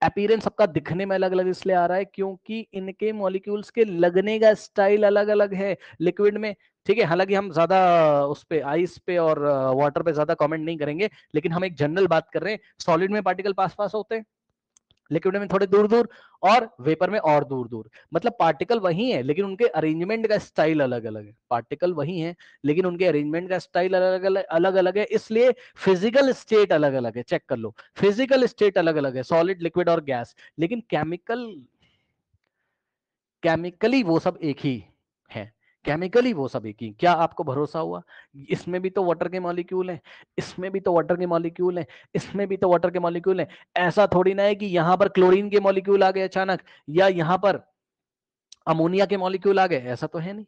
अपीयरेंस सबका दिखने में अलग अलग इसलिए आ रहा है क्योंकि इनके मॉलिक्यूल्स के लगने का स्टाइल अलग अलग है लिक्विड में, ठीक है। हालांकि हम ज्यादा उस पे आइस पे और वाटर पे ज्यादा कमेंट नहीं करेंगे, लेकिन हम एक जनरल बात कर रहे हैं। सॉलिड में पार्टिकल पास पास होते हैं, लिक्विड में थोड़े दूर दूर, और वेपर में और दूर दूर। मतलब पार्टिकल वही है लेकिन उनके अरेंजमेंट का स्टाइल अलग अलग है। पार्टिकल वही है लेकिन उनके अरेंजमेंट का स्टाइल अलग अलग है, इसलिए फिजिकल स्टेट अलग अलग है। चेक कर लो, फिजिकल स्टेट अलग अलग है, सॉलिड, लिक्विड और गैस, लेकिन केमिकली वो सब एक ही है। केमिकली वो सब एक ही। क्या आपको भरोसा हुआ? इसमें भी तो वाटर के मॉलिक्यूल हैं, इसमें भी तो वाटर के मॉलिक्यूल हैं, इसमें भी तो वाटर के मॉलिक्यूल हैं। ऐसा थोड़ी ना है कि यहां पर क्लोरीन के मॉलिक्यूल आ गए अचानक, या यहां पर अमोनिया के मॉलिक्यूल आ गए, ऐसा तो है नहीं।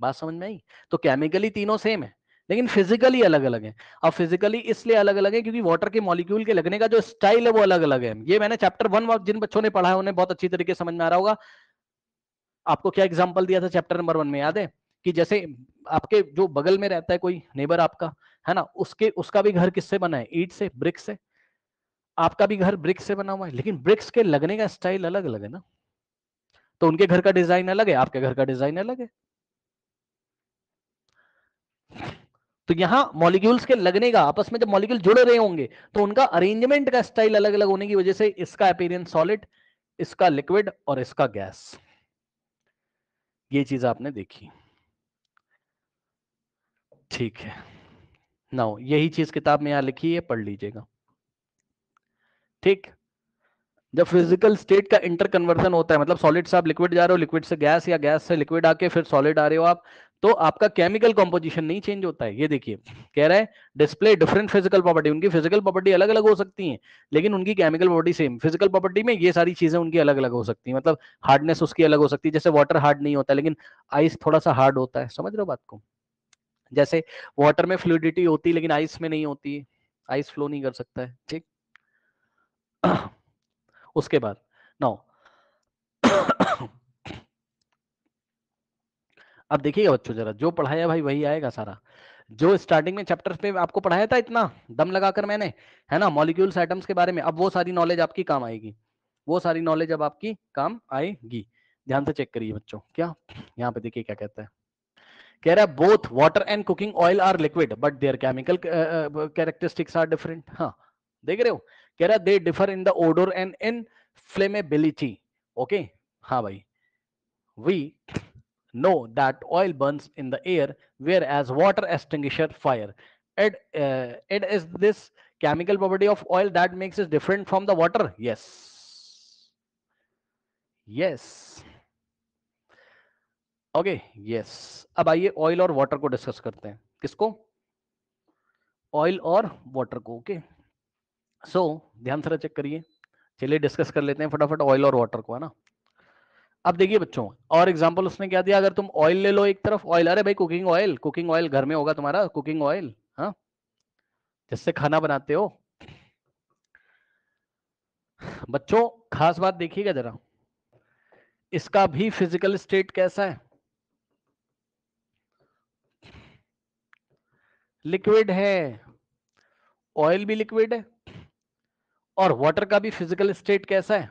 बात समझ में आई? तो केमिकली तीनों सेम है लेकिन फिजिकली अलग अलग है। अब फिजिकली इसलिए अलग अलग है क्योंकि वाटर के मॉलिक्यूल के लगने का जो स्टाइल है वो अलग अलग है। ये मैंने चैप्टर 1 जिन बच्चों ने पढ़ा है उन्हें बहुत अच्छी तरीके से समझ में आ रहा होगा। आपको क्या एग्जांपल दिया था चैप्टर नंबर 1 में, याद है? कि जैसे आपके जो बगल में रहता है कोई नेबर आपका, है ना, उसका भी घर किससे बना है? ईंट से, ब्रिक से। आपका भी घर ब्रिक से बना हुआ है, लेकिन ब्रिक्स के लगने का स्टाइल अलग अलग है ना। तो उनके घर का डिजाइन अलग है, आपके घर का डिजाइन अलग है। तो यहां मॉलिक्यूल्स के लगने का, आपस में जब मॉलिक्यूल जुड़ रहे होंगे तो उनका अरेंजमेंट का स्टाइल अलग अलग होने की वजह से इसका अपीयरेंस सॉलिड, इसका लिक्विड और इसका गैस। ये चीज आपने देखी, ठीक है। नाउ यही चीज किताब में यहां लिखी है, पढ़ लीजिएगा, ठीक। जब फिजिकल स्टेट का इंटर कन्वर्जन होता है, मतलब सॉलिड से आप लिक्विड जा रहे हो, लिक्विड से गैस, या गैस से लिक्विड आके फिर सॉलिड आ रहे हो आप, तो आपका केमिकल कॉम्पोजिशन नहीं चेंज होता है। ये देखिए कह रहा है डिस्प्ले डिफरेंट फिजिकल प्रॉपर्टी। उनकी फिजिकल प्रॉपर्टी अलग अलग हो सकती है लेकिन उनकी chemical property same. Physical property में ये सारी चीजें उनकी अलग अलग हो सकती है, मतलब हार्डनेस उसकी अलग हो सकती है। जैसे वाटर हार्ड नहीं होता लेकिन आइस थोड़ा सा हार्ड होता है, समझ रहे हो बात को? जैसे वाटर में फ्लूइडिटी होती है लेकिन आइस में नहीं होती है, आइस फ्लो नहीं कर सकता है, ठीक। उसके बाद नाउ अब देखिएगा बच्चों, जरा जो पढ़ाया भाई वही आएगा सारा। जो स्टार्टिंग में चैप्टर्स पे आपको पढ़ाया था इतना दम लगाकर मैंने, है ना, मॉलिक्यूल्स एटम्स के बारे में, अब वो सारी नॉलेज आपकी काम आएगी। वो सारी नॉलेज अब आपकी काम आएगी। ध्यान से चेक करिए बच्चों, क्या यहाँ पे देखिए क्या कहता है। कह रहा है both water and cooking oil are liquid but their chemical characteristics are different. हाँ, देख रहे हो, कह रहा है they differ in the odour and in flammability. Okay, हाँ भाई, we know that oil burns in the air whereas water extinguisher fire. It is this chemical property of oil that makes it different from the water. Yes, yes, okay, yes. अब आइए oil और water को discuss करते हैं। किसको? Oil और water को। Okay, सो ध्यान से चेक करिए। चलिए डिस्कस कर लेते हैं फटाफट ऑयल और वाटर को, है ना। अब देखिए बच्चों, और एग्जांपल उसने क्या दिया, अगर तुम ऑयल ले लो, एक तरफ ऑयल, अरे भाई कुकिंग ऑयल घर में होगा तुम्हारा, कुकिंग ऑयल, हाँ, जिससे खाना बनाते हो। बच्चों खास बात देखिएगा जरा, इसका भी फिजिकल स्टेट कैसा है? लिक्विड है, ऑयल भी लिक्विड है, और वाटर का भी फिजिकल स्टेट कैसा है?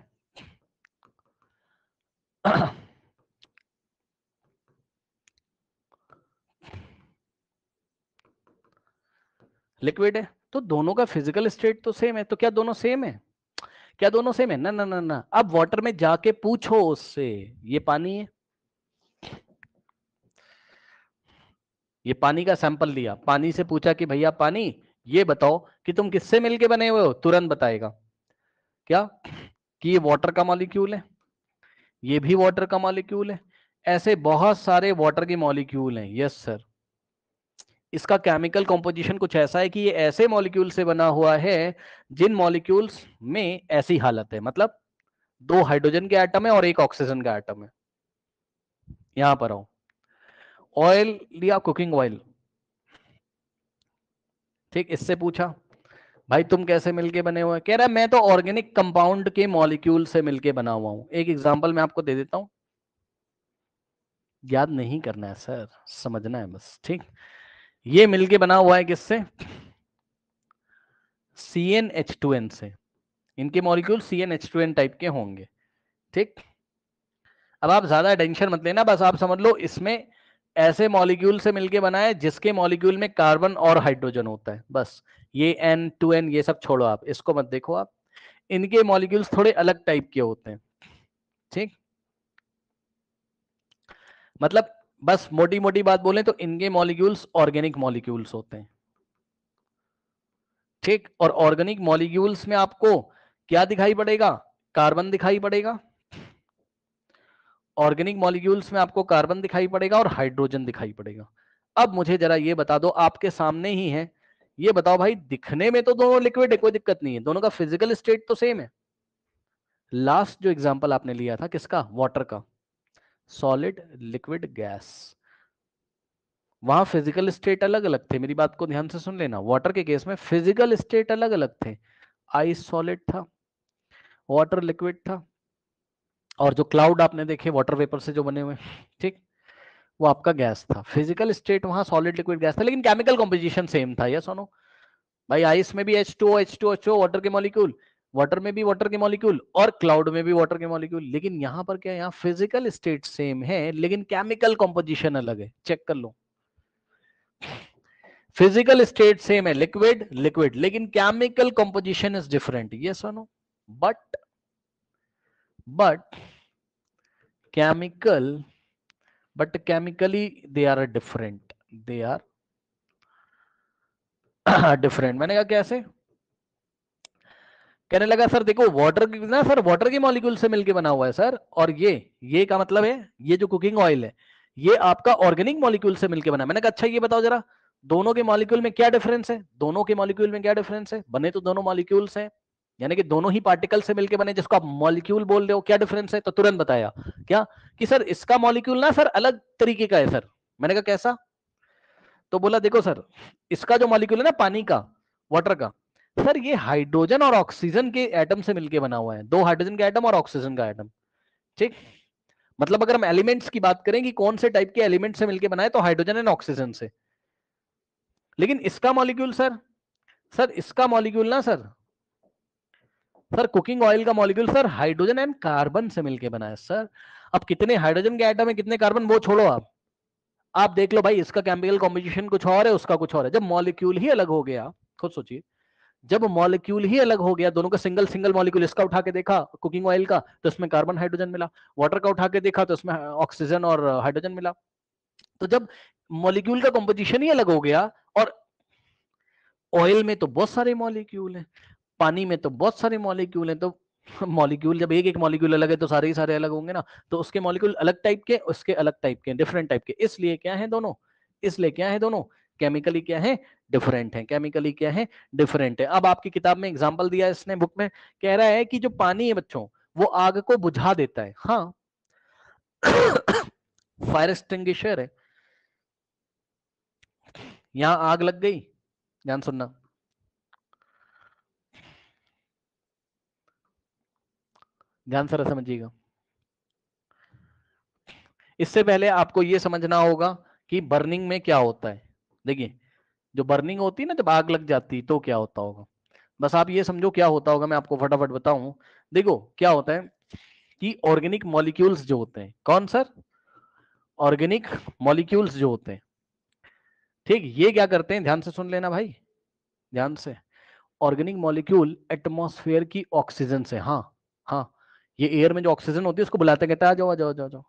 लिक्विड है। तो दोनों का फिजिकल स्टेट तो सेम है। तो क्या दोनों सेम है? क्या दोनों सेम है? ना ना ना ना। अब वाटर में जाके पूछो उससे, ये पानी है, ये पानी का सैंपल लिया, पानी से पूछा कि भैया पानी, ये बताओ कि तुम किससे मिलके बने हुए हो, तुरंत बताएगा क्या कि ये वाटर का मॉलिक्यूल है, ये भी वाटर का मॉलिक्यूल है। ऐसे बहुत सारे वाटर के मॉलिक्यूल हैं। यस सर, इसका केमिकल कॉम्पोजिशन कुछ ऐसा है कि ये ऐसे मॉलिक्यूल से बना हुआ है जिन मॉलिक्यूल्स में ऐसी हालत है, मतलब 2 हाइड्रोजन के एटम है और 1 ऑक्सीजन का एटम है। यहां पर आओ, ऑयल लिया, कुकिंग ऑयल, ठीक, इससे पूछा भाई तुम कैसे मिलके बने हुए, कह रहा है मैं तो ऑर्गेनिक कंपाउंड के मॉलिक्यूल से मिलके बना हुआ हूं। एक एग्जांपल मैं आपको दे देता हूं, याद नहीं करना है सर, समझना है बस, ठीक। ये मिलके बना हुआ है किससे, CnH2n से। इनके मॉलिक्यूल CnH2n टाइप के होंगे, ठीक। अब आप ज्यादा टेंशन मत लेना, बस आप समझ लो इसमें ऐसे मॉलिक्यूल से मिलके बना है जिसके मॉलिक्यूल में कार्बन और हाइड्रोजन होता है, बस। ये N2N ये सब छोड़ो, आप इसको मत देखो। आप इनके मॉलिक्यूल्स थोड़े अलग टाइप के होते हैं, ठीक। मतलब बस मोटी मोटी बात बोले तो इनके मॉलिक्यूल्स ऑर्गेनिक मॉलिक्यूल्स होते हैं, ठीक। और ऑर्गेनिक मॉलिक्यूल्स में आपको क्या दिखाई पड़ेगा, कार्बन दिखाई पड़ेगा। ऑर्गेनिक मॉलिक्यूल्स में आपको कार्बन दिखाई पड़ेगा और हाइड्रोजन दिखाई पड़ेगा। अब मुझे जरा ये बता दो, आपके सामने ही है, ये बताओ भाई, दिखने में तो दोनों लिक्विड है, कोई दिक्कत नहीं है, दोनों का फिजिकल स्टेट तो सेम है। लास्ट जो एग्जांपल आपने लिया था किसका, वाटर का, सॉलिड लिक्विड गैस, वहां फिजिकल स्टेट अलग अलग थे। मेरी बात को ध्यान से सुन लेना, वाटर के केस में फिजिकल स्टेट अलग अलग थे। आइस सॉलिड था, वाटर लिक्विड था, और जो क्लाउड आपने देखे वाटर वेपर से जो बने हुए, ठीक, वो आपका गैस था। फिजिकल स्टेट वहां सॉलिड लिक्विड गैस था, लेकिन केमिकल कॉम्पोजिशन सेम था। यस सुनो भाई, आइस में भी H2O H2O वाटर के मॉलिक्यूल, वाटर में भी वाटर के मॉलिक्यूल, और क्लाउड में भी वाटर के मॉलिक्यूल। लेकिन यहां पर क्या है, यहाँ फिजिकल स्टेट सेम है लेकिन केमिकल कॉम्पोजिशन अलग है। चेक कर लो, फिजिकल स्टेट सेम है, लिक्विड लिक्विड, लेकिन केमिकल कॉम्पोजिशन इज डिफरेंट। ये सुनो, but chemical but chemically they are different, they are different. मैंने कहा कैसे, कहने लगा सर देखो वाटर ना सर, वाटर के मॉलिक्यूल से मिलके बना हुआ है सर, और ये का मतलब है ये जो कुकिंग ऑयल है ये आपका ऑर्गेनिक मॉलिक्यूल से मिलके बना है। मैंने कहा अच्छा ये बताओ जरा, दोनों के मॉलिक्यूल में क्या डिफरेंस है, दोनों के मॉलिक्यूल में क्या डिफरेंस है, बने तो दोनों मॉलिक्यूल्स हैं, यानी कि दोनों ही पार्टिकल से मिलके बने, जिसको आप मॉलिक्यूल बोल रहे हो, क्या डिफरेंस है, तो तुरंत बताया क्या कि सर इसका मॉलिक्यूल ना सर अलग तरीके का है सर। मैंने कहा कैसा, तो बोला देखो सर, इसका जो मॉलिक्यूल है ना पानी का, वाटर का, सर ये हाइड्रोजन और ऑक्सीजन के एटम से मिलके बना हुआ है, 2 हाइड्रोजन का एटम और ऑक्सीजन का एटम, ठीक। मतलब अगर हम एलिमेंट्स की बात करें कि कौन से टाइप के एलिमेंट से मिलके बना है, तो हाइड्रोजन एंड ऑक्सीजन से। लेकिन इसका मॉलिक्यूल सर इसका मॉलिक्यूल ना सर कुकिंग ऑयल का molecule sir hydrogen and carbon से मिलके बना है सर। अब कितने हाइड्रोजन के एटम है कितने कार्बन वो छोड़ो, आप देख लो भाई, इसका केमिकल कॉम्पोजिशन कुछ और है, उसका कुछ और है। जब मॉलिक्यूल ही अलग हो गया, खुद सोचिए, जब मॉलिक्यूल ही अलग हो गया, दोनों का सिंगल सिंगल मॉलिक्यूल, इसका उठा के देखा कुकिंग ऑयल का तो इसमें कार्बन हाइड्रोजन मिला, वाटर का उठा के देखा तो इसमें ऑक्सीजन और हाइड्रोजन मिला। तो जब मॉलिक्यूल का कॉम्पोजिशन ही अलग हो गया, और ऑयल में तो बहुत सारे मॉलिक्यूल हैं, पानी में तो बहुत सारे मॉलिक्यूल हैं, तो मॉलिक्यूल जब एक एक मॉलिक्यूल अलग है तो सारे ही सारे अलग होंगे ना। तो उसके मॉलिक्यूल अलग टाइप के, उसके अलग टाइप के, डिफरेंट टाइप के, इसलिए क्या है दोनों, इसलिए क्या है दोनों, केमिकली क्या है, डिफरेंट है, केमिकली क्या है, डिफरेंट है। अब आपकी किताब में एग्जांपल दिया है इसने, बुक में कह रहा है कि जो पानी है बच्चों, वो आग को बुझा देता है, हाँ फायर एक्सटिंग्विशर है। यहां आग लग गई, ध्यान सुनना, ध्यान से समझिएगा। इससे पहले आपको यह समझना होगा कि बर्निंग में क्या होता है। देखिए, जो बर्निंग होती है ना, जब आग लग जाती है तो क्या होता होगा, बस आप ये समझो क्या होता होगा, मैं आपको फटाफट बताऊं। देखो क्या होता है कि ऑर्गेनिक मॉलिक्यूल्स जो होते हैं, कौन सर, ऑर्गेनिक मॉलिक्यूल्स जो होते हैं, ठीक, ये क्या करते हैं, ध्यान से सुन लेना भाई, ध्यान से। ऑर्गेनिक मॉलिक्यूल एटमॉस्फेयर की ऑक्सीजन से, हाँ हाँ, ये एयर में जो ऑक्सीजन होती है उसको बुलाते कहता है आ जाओ आ जाओ आ जाओ आ जाओ।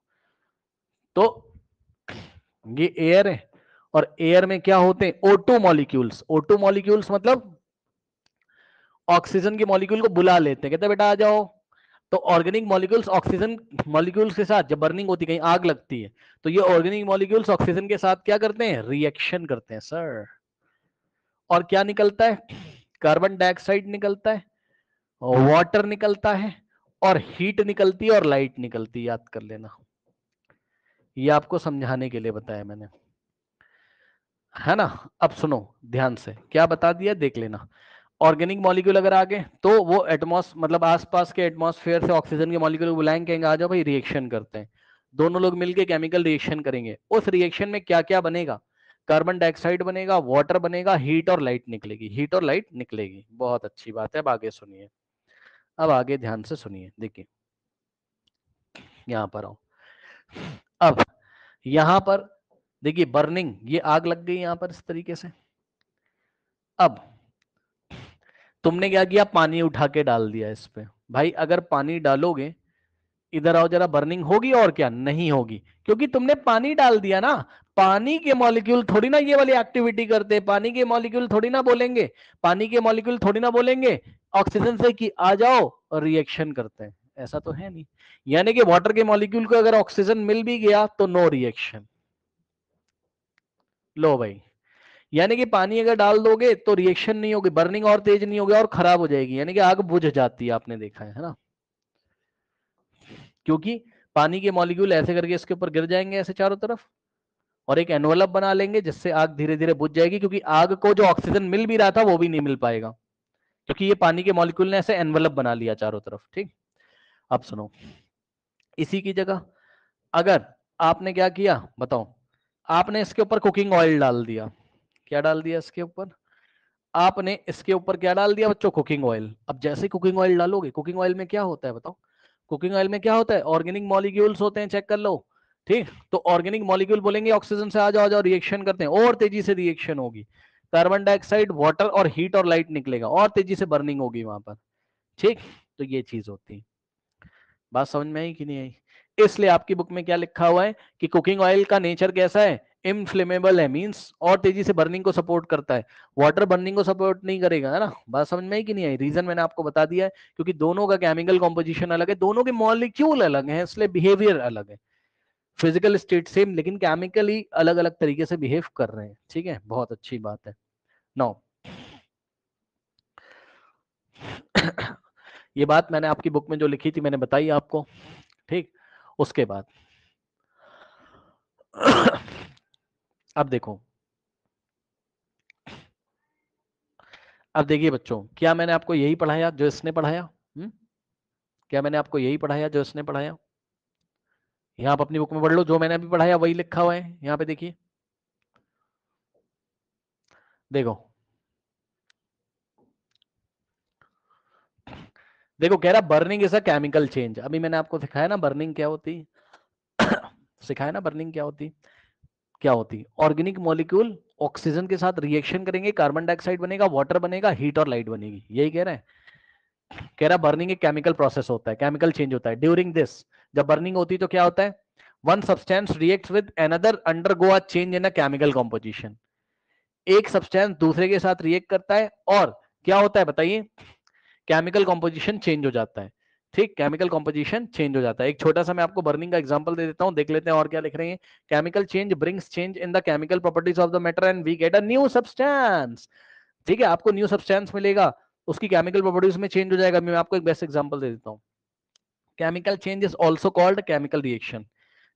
तो ये एयर है, और एयर में क्या होते हैं, O2 मॉलिक्यूल्स। O2 मॉलिक्यूल्स मतलब ऑक्सीजन के मॉलिक्यूल को बुला लेते हैं, कहते हैं बेटा आ जाओ। तो ऑर्गेनिक मॉलिक्यूल्स ऑक्सीजन मॉलिक्यूल्स के साथ जब बर्निंग होती है, कहीं आग लगती है, तो ये ऑर्गेनिक मॉलिक्यूल्स ऑक्सीजन के साथ क्या करते हैं, रिएक्शन करते हैं सर। और क्या निकलता है, कार्बन डाइऑक्साइड निकलता है, वाटर निकलता है, और हीट निकलती है और लाइट निकलती है, याद कर लेना। ये आपको समझाने के लिए बताया मैंने, है ना। अब सुनो ध्यान से, क्या बता दिया देख लेना। ऑर्गेनिक मॉलिक्यूल अगर आ गए तो वो एटमॉस मतलब आसपास के एटमॉस्फेयर से ऑक्सीजन के मॉलिक्यूल को बुलाएंगे, कहेंगे आ जाओ भाई रिएक्शन करते हैं। दोनों लोग मिलके केमिकल रिएक्शन करेंगे। उस रिएक्शन में क्या क्या बनेगा? कार्बन डाइऑक्साइड बनेगा, वाटर बनेगा, हीट और लाइट निकलेगी, हीट और लाइट निकलेगी। बहुत अच्छी बात है, अब आगे सुनिए। अब आगे ध्यान से सुनिए, देखिए यहां पर आओ। अब यहां पर देखिए बर्निंग, ये आग लग गई यहां पर इस तरीके से। अब तुमने क्या किया, पानी उठा के डाल दिया इस पे। भाई अगर पानी डालोगे, इधर आओ जरा, बर्निंग होगी और क्या? नहीं होगी, क्योंकि तुमने पानी डाल दिया ना। पानी के मॉलिक्यूल थोड़ी ना ये वाली एक्टिविटी करते, पानी के मॉलिक्यूल थोड़ी ना बोलेंगे, पानी के मॉलिक्यूल थोड़ी ना बोलेंगे ऑक्सीजन से कि आ जाओ और रिएक्शन करते हैं, ऐसा तो है नहीं। यानी कि वाटर के मॉलिक्यूल को अगर ऑक्सीजन मिल भी गया तो नो रिएक्शन। लो भाई, यानी कि पानी अगर डाल दोगे तो रिएक्शन नहीं होगी, बर्निंग और तेज नहीं होगी और खराब हो जाएगी, यानी कि आग बुझ जाती है, आपने देखा है ना। क्योंकि पानी के मॉलिक्यूल ऐसे करके इसके ऊपर गिर जाएंगे ऐसे चारों तरफ, और एक एनवलप बना लेंगे जिससे आग धीरे धीरे बुझ जाएगी, क्योंकि आग को जो ऑक्सीजन मिल भी रहा था वो भी नहीं मिल पाएगा, क्योंकि ये पानी के मॉलिक्यूल ने ऐसे एनवलप बना लिया चारों तरफ। ठीक, अब सुनो, इसी की जगह अगर आपने क्या किया बताओ, आपने इसके ऊपर कुकिंग ऑयल डाल दिया। क्या डाल दिया इसके ऊपर? आपने इसके ऊपर क्या डाल दिया बच्चों? Cooking oil. अब जैसे कुकिंग ऑयल डालोगे, कुकिंग ऑयल में क्या होता है बताओ? कुकिंग ऑयल में क्या होता है? ऑर्गेनिक मॉलिक्यूल्स होते हैं, चेक कर लो। ठीक, तो ऑर्गेनिक मॉलिक्यूल बोलेंगे ऑक्सीजन से आ जाओ, आ जाओ, रिएक्शन करते हैं, और तेजी से रिएक्शन होगी, कार्बन डाइऑक्साइड, वाटर और हीट और लाइट निकलेगा, और तेजी से बर्निंग होगी वहां पर। ठीक, तो ये चीज होती है। बात समझ में आई कि नहीं आई? इसलिए आपकी बुक में क्या लिखा हुआ है कि कुकिंग ऑयल का नेचर कैसा है? इनफ्लेमेबल है, मींस और तेजी से बर्निंग को सपोर्ट करता है। वाटर बर्निंग को सपोर्ट नहीं करेगा, है ना। बात समझ में आई कि नहीं आई? रीजन मैंने आपको बता दिया है, क्योंकि दोनों का केमिकल कॉम्पोजिशन अलग है, दोनों के मॉलिक्यूल अलग है, इसलिए बिहेवियर अलग है। फिजिकल स्टेट सेम, लेकिन केमिकली अलग अलग तरीके से बिहेव कर रहे हैं। ठीक है, बहुत अच्छी बात है। नाउ ये बात मैंने आपकी बुक में जो लिखी थी मैंने बताई आपको। ठीक, उसके बाद अब देखो, अब देखिए बच्चों, क्या मैंने आपको यही पढ़ाया जो इसने पढ़ाया? क्या मैंने आपको यही पढ़ाया जो इसने पढ़ाया? यहाँ आप अपनी बुक में पढ़ लो, जो मैंने अभी पढ़ाया वही लिखा हुआ है यहाँ पे, देखिए देखो, देखो कह रहा burning is a chemical change. अभी मैंने आपको सिखाया ना बर्निंग क्या होती सिखाया ना बर्निंग क्या होती। क्या होती? ऑर्गेनिक मॉलिक्यूल ऑक्सीजन के साथ रिएक्शन करेंगे, कार्बन डाइऑक्साइड बनेगा, वाटर बनेगा, हीट और लाइट बनेगी, यही कह रहे हैं। कह रहा बर्निंग एक केमिकल प्रोसेस होता है, केमिकल चेंज होता है। ड्यूरिंग दिस, जब बर्निंग होती है तो क्या होता है? One substance reacts with another undergo a change in a chemical composition. एक सब्सटेंस दूसरे के साथ रिएक्ट करता है और क्या होता है बताइए? केमिकल कॉम्पोजिशन चेंज हो जाता है। ठीक, केमिकल कॉम्पोजिशन चेंज हो जाता है। एक छोटा सा मैं आपको बर्निंग का एग्जांपल दे देता हूं, देख लेते हैं और क्या लिख रहे हैं। Chemical change brings change in the chemical properties of the matter and we get a new substance. ठीक है, आपको न्यू सब्सटेंस मिलेगा, उसकी केमिकल प्रॉपर्टीज में चेंज हो जाएगा। मैं आपको एक बेस्ट एग्जांपल दे देता हूं। Chemical change is also called chemical reaction.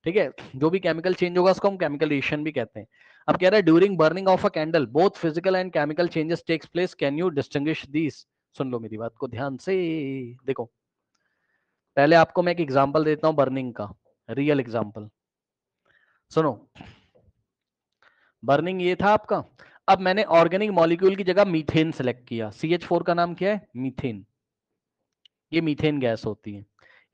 ठीक है, जो भी केमिकल चेंज होगा उसको हम केमिकल रिएक्शन भी कहते हैं। अब कह रहा है during burning of a candle both physical and chemical changes takes place, can you distinguish these? सुन लो मेरी बात को ध्यान से, देखो पहले आपको मैं एक एग्जांपल देता हूं बर्निंग का, रियल एग्जांपल। सुनो, बर्निंग ये था आपका। अब मैंने ऑर्गेनिक मॉलिक्यूल की जगह मीथेन सेलेक्ट किया। CH4 का नाम क्या है? मीथेन। ये मीथेन गैस होती है।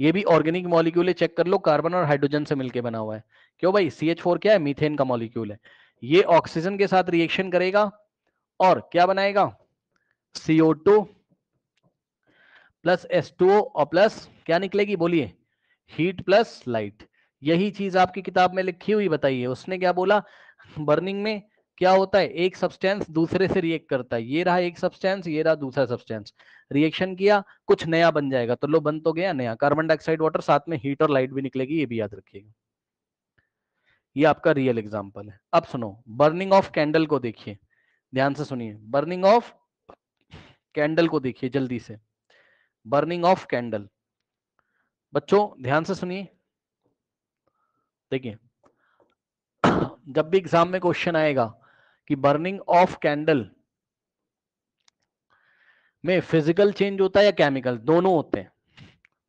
ये भी ऑर्गेनिक मॉलिक्यूल है, चेक कर लो, कार्बन और हाइड्रोजन से मिलकर बना हुआ है। क्यों भाई? CH4 क्या है? मीथेन का मॉलिक्यूल है। ये ऑक्सीजन के साथ रिएक्शन करेगा और क्या बनाएगा? CO2 प्लस H2O और प्लस क्या निकलेगी बोलिए? Heat plus light. यही चीज आपकी किताब में लिखी हुई बताइए। उसने क्या बोला? बर्निंग में क्या होता है? एक सब्सटेंस दूसरे से रिएक्ट करता है। ये रहा एक सब्सटेंस, ये रहा दूसरा सब्सटेंस, रिएक्शन किया, कुछ नया बन जाएगा। तो लो, बन तो गया नया, कार्बन डाइऑक्साइड, वाटर, साथ में हीट और लाइट भी निकलेगी, ये भी याद रखिएगा। ये आपका रियल एग्जांपल है। अब सुनो, बर्निंग ऑफ कैंडल को देखिए, ध्यान से सुनिए। बर्निंग ऑफ कैंडल को देखिए जल्दी से। बर्निंग ऑफ कैंडल, बच्चों ध्यान से सुनिए, देखिए जब भी एग्जाम में क्वेश्चन आएगा कि बर्निंग ऑफ कैंडल में फिजिकल चेंज होता है या केमिकल, दोनों होते हैं,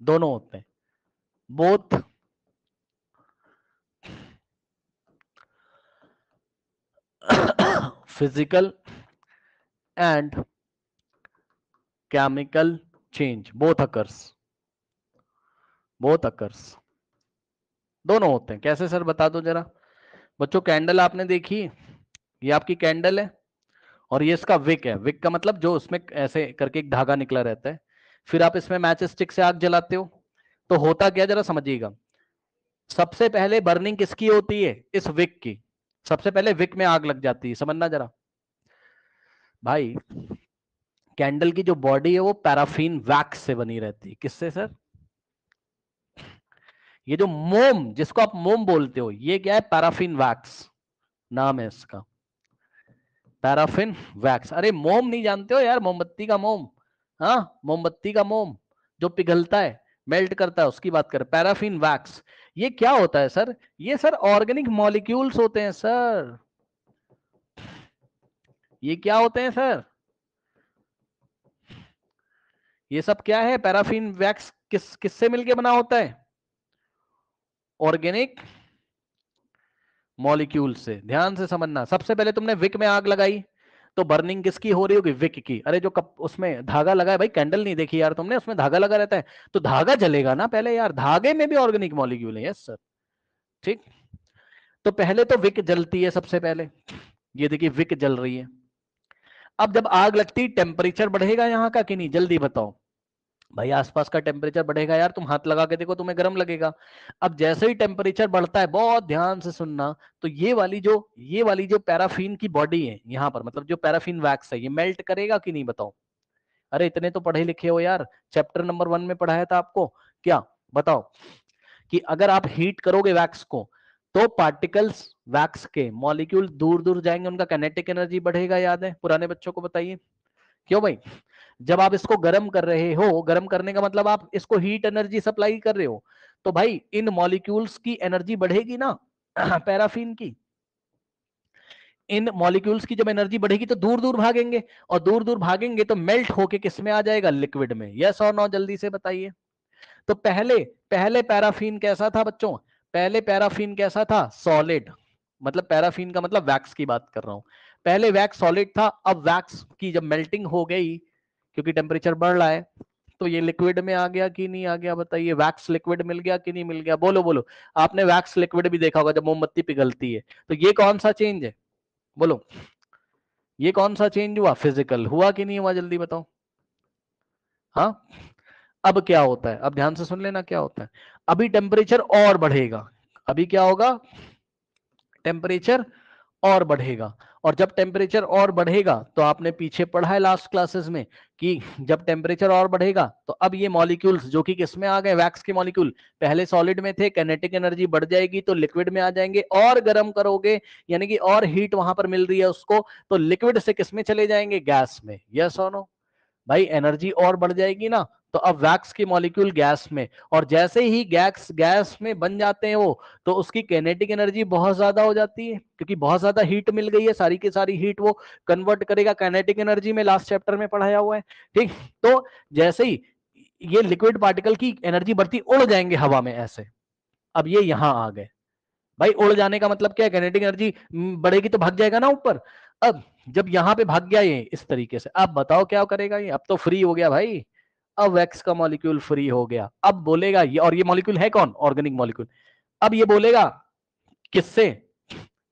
दोनों होते हैं, both physical and chemical change, both occurs, both occurs, दोनों होते हैं। कैसे सर बता दो जरा। बच्चों कैंडल आपने देखी, ये आपकी कैंडल है और ये इसका विक है, विक का मतलब जो उसमें ऐसे करके एक धागा निकला रहता है, फिर आप इसमें मैच स्टिक से आग जलाते हो, तो होता क्या जरा समझिएगा। सबसे पहले बर्निंग किसकी होती है, इस विक की, सबसे पहले विक में आग लग जाती है, समझना जरा भाई। कैंडल की जो बॉडी है वो पैराफिन वैक्स से बनी रहती है, किससे सर, ये जो मोम जिसको आप मोम बोलते हो, ये क्या है, पैराफिन वैक्स नाम है इसका, पैराफिन वैक्स। अरे मोम नहीं जानते हो यार, मोमबत्ती का मोम, हाँ मोमबत्ती का मोम जो पिघलता है, मेल्ट करता है, उसकी बात कर, पैराफिन वैक्स। ये क्या होता है सर, ये सर ऑर्गेनिक मॉलिक्यूल्स होते हैं सर, ये क्या होते हैं सर, ये सब क्या है, पैराफिन वैक्स किससे मिलके बना होता है, ऑर्गेनिक मॉलिक्यूल से। ध्यान से समझना, सबसे पहले तुमने विक में आग लगाई तो बर्निंग किसकी हो रही होगी, विक की। अरे जो कप उसमें धागा लगा है भाई, कैंडल नहीं देखी यार तुमने, उसमें धागा लगा रहता है, तो धागा जलेगा ना पहले यार, धागे में भी ऑर्गेनिक मॉलिक्यूल है, यस सर, ठीक। तो पहले तो विक जलती है सबसे पहले, ये देखिए विक जल रही है। अब जब आग लगती टेम्परेचर बढ़ेगा यहाँ का कि नहीं, जल्दी बताओ भाई, आसपास का टेम्परेचर बढ़ेगा यार, तुम हाथ लगा के देखो तुम्हें गर्म लगेगा। अब जैसे ही टेम्परेचर बढ़ता है, बहुत ध्यान से सुनना, तो ये वाली जो पैराफिन की बॉडी है यहाँ पर, मतलब जो पैराफिन वैक्स है, ये मेल्ट करेगा कि नहीं बताओ। अरे इतने तो पढ़े लिखे हो यार, चैप्टर नंबर 1 में पढ़ाया था आपको, क्या बताओ, कि अगर आप हीट करोगे वैक्स को तो पार्टिकल्स वैक्स के मॉलिक्यूल दूर दूर जाएंगे, उनका काइनेटिक एनर्जी बढ़ेगा, याद है, पुराने बच्चों को बताइए क्यों भाई। जब आप इसको गर्म कर रहे हो, गर्म करने का मतलब आप इसको हीट एनर्जी सप्लाई कर रहे हो, तो भाई इन मॉलिक्यूल्स की एनर्जी बढ़ेगी ना पैराफिन की, इन मॉलिक्यूल्स की जब एनर्जी बढ़ेगी तो दूर दूर भागेंगे, और दूर दूर भागेंगे तो मेल्ट होके किस में आ जाएगा, लिक्विड में, यस और नो, जल्दी से बताइए। तो पहले पहले पैराफिन कैसा था बच्चों, पहले पैराफिन कैसा था, सॉलिड, मतलब पैराफिन का मतलब वैक्स की बात कर रहा हूं, पहले वैक्स सॉलिड था, अब वैक्स की जब मेल्टिंग हो गई, क्योंकि टेम्परेचर बढ़ रहा है, तो ये लिक्विड में आ गया कि नहीं आ गया, बताइए, वैक्स लिक्विड मिल गया कि नहीं मिल गया, बोलो बोलो। आपने वैक्स लिक्विड भी देखा होगा जब मोमबत्ती पिघलती है, तो ये कौन सा चेंज है, बोलो, ये कौन सा चेंज हुआ, फिजिकल हुआ कि नहीं हुआ, जल्दी बताओ। हाँ, अब क्या होता है, अब ध्यान से सुन लेना क्या होता है, अभी टेम्परेचर और बढ़ेगा, अभी क्या होगा, टेम्परेचर और बढ़ेगा, और जब टेम्परेचर और बढ़ेगा तो आपने पीछे पढ़ा है लास्ट क्लासेस में कि जब टेम्परेचर और बढ़ेगा तो अब ये मॉलिक्यूल्स जो कि किसमें आ गए, वैक्स के मॉलिक्यूल, पहले सॉलिड में थे, काइनेटिक एनर्जी बढ़ जाएगी तो लिक्विड में आ जाएंगे, और गर्म करोगे यानी कि और हीट वहां पर मिल रही है उसको, तो लिक्विड से किसमें चले जाएंगे, गैस में, यस और नो भाई, एनर्जी और बढ़ जाएगी ना, तो अब वैक्स के मॉलिक्यूल गैस में, और जैसे ही गैस गैस में बन जाते हैं वो, तो उसकी काइनेटिक एनर्जी बहुत ज्यादा हो जाती है, क्योंकि बहुत ज्यादा हीट मिल गई है, सारी की सारी हीट वो कन्वर्ट करेगा काइनेटिक एनर्जी में, लास्ट चैप्टर में पढ़ाया हुआ है, ठीक। तो जैसे ही ये लिक्विड पार्टिकल की एनर्जी बढ़ती, उड़ जाएंगे हवा में ऐसे, अब ये यहां आ गए भाई, उड़ जाने का मतलब क्या है, काइनेटिक एनर्जी बढ़ेगी तो भाग जाएगा ना ऊपर। अब जब यहां पे भाग गया ये इस तरीके से, अब बताओ क्या करेगा ये, अब तो फ्री हो गया भाई, अब वैक्स का मॉलिक्यूल फ्री हो गया, अब बोलेगा ये, और ये मॉलिक्यूल है कौन, ऑर्गेनिक मॉलिक्यूल, अब ये बोलेगा किससे,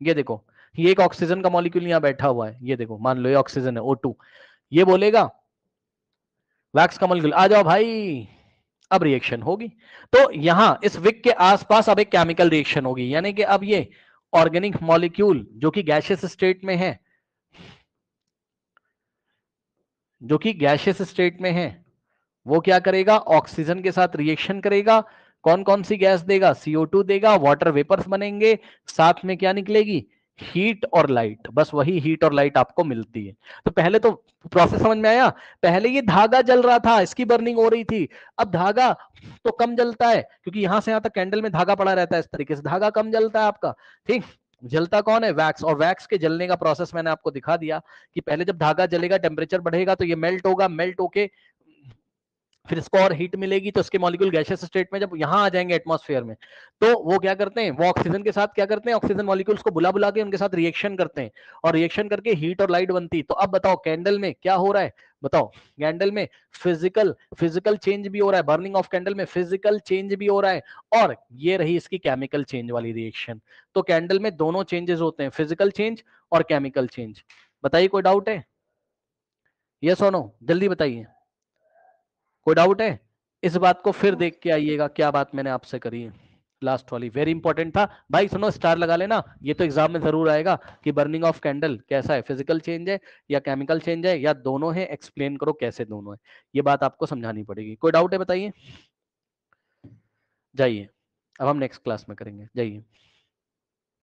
ये देखो, ये एक ऑक्सीजन का मॉलिक्यूल यहां बैठा हुआ है, ये देखो, मान लो ये ऑक्सीजन है O2, ये बोलेगा वैक्स का मॉलिक्यूल आ जाओ भाई, अब रिएक्शन होगी, तो यहां इस विक के आसपास अब एक केमिकल रिएक्शन होगी, यानी कि अब ये ऑर्गेनिक मॉलिक्यूल जो कि गैशियस स्टेट में है, जो कि गैशियस स्टेट में है, वो क्या करेगा, ऑक्सीजन के साथ रिएक्शन करेगा, कौन कौन सी गैस देगा, CO2 देगा, वाटर वेपर्स बनेंगे, साथ में क्या निकलेगी, हीट और लाइट, बस वही हीट और लाइट आपको मिलती है। तो पहले तो प्रोसेस समझ में आया, पहले ये धागा जल रहा था, इसकी बर्निंग हो रही थी। अब धागा तो कम जलता है क्योंकि यहां से यहां तक कैंडल में धागा पड़ा रहता है, इस तरीके से धागा कम जलता है आपका। ठीक, जलता कौन है? वैक्स। और वैक्स के जलने का प्रोसेस मैंने आपको दिखा दिया कि पहले जब धागा जलेगा टेम्परेचर बढ़ेगा तो ये मेल्ट होगा, मेल्ट होके फिर इसको और हीट मिलेगी तो इसके मॉलिक्यूल गैसियस स्टेट में जब यहां आ जाएंगे एटमॉस्फेयर में, तो वो क्या करते हैं, वो ऑक्सीजन के साथ क्या करते हैं, ऑक्सीजन मॉलिक्यूल्स को बुला बुला के उनके साथ रिएक्शन करते हैं और रिएक्शन करके हीट और लाइट बनती। तो अब बताओ कैंडल में क्या हो रहा है, बताओ। कैंडल में फिजिकल फिजिकल चेंज भी हो रहा है, बर्निंग ऑफ कैंडल में फिजिकल चेंज भी हो रहा है, और ये रही इसकी केमिकल चेंज वाली रिएक्शन। तो कैंडल में दोनों चेंजेस होते हैं, फिजिकल चेंज और केमिकल चेंज। बताइए कोई डाउट है? यस और नो, जल्दी बताइए, कोई डाउट है? इस बात को फिर देख के आइएगा, क्या बात मैंने आपसे करी है लास्ट वाली, वेरी इंपॉर्टेंट था भाई। सुनो, स्टार लगा लेना, ये तो एग्जाम में जरूर आएगा कि बर्निंग ऑफ कैंडल कैसा है, फिजिकल चेंज है या केमिकल चेंज है या दोनों है, एक्सप्लेन करो कैसे दोनों है, ये बात आपको समझानी पड़ेगी। कोई डाउट है बताइए, जाइए, अब हम नेक्स्ट क्लास में करेंगे, जाइए।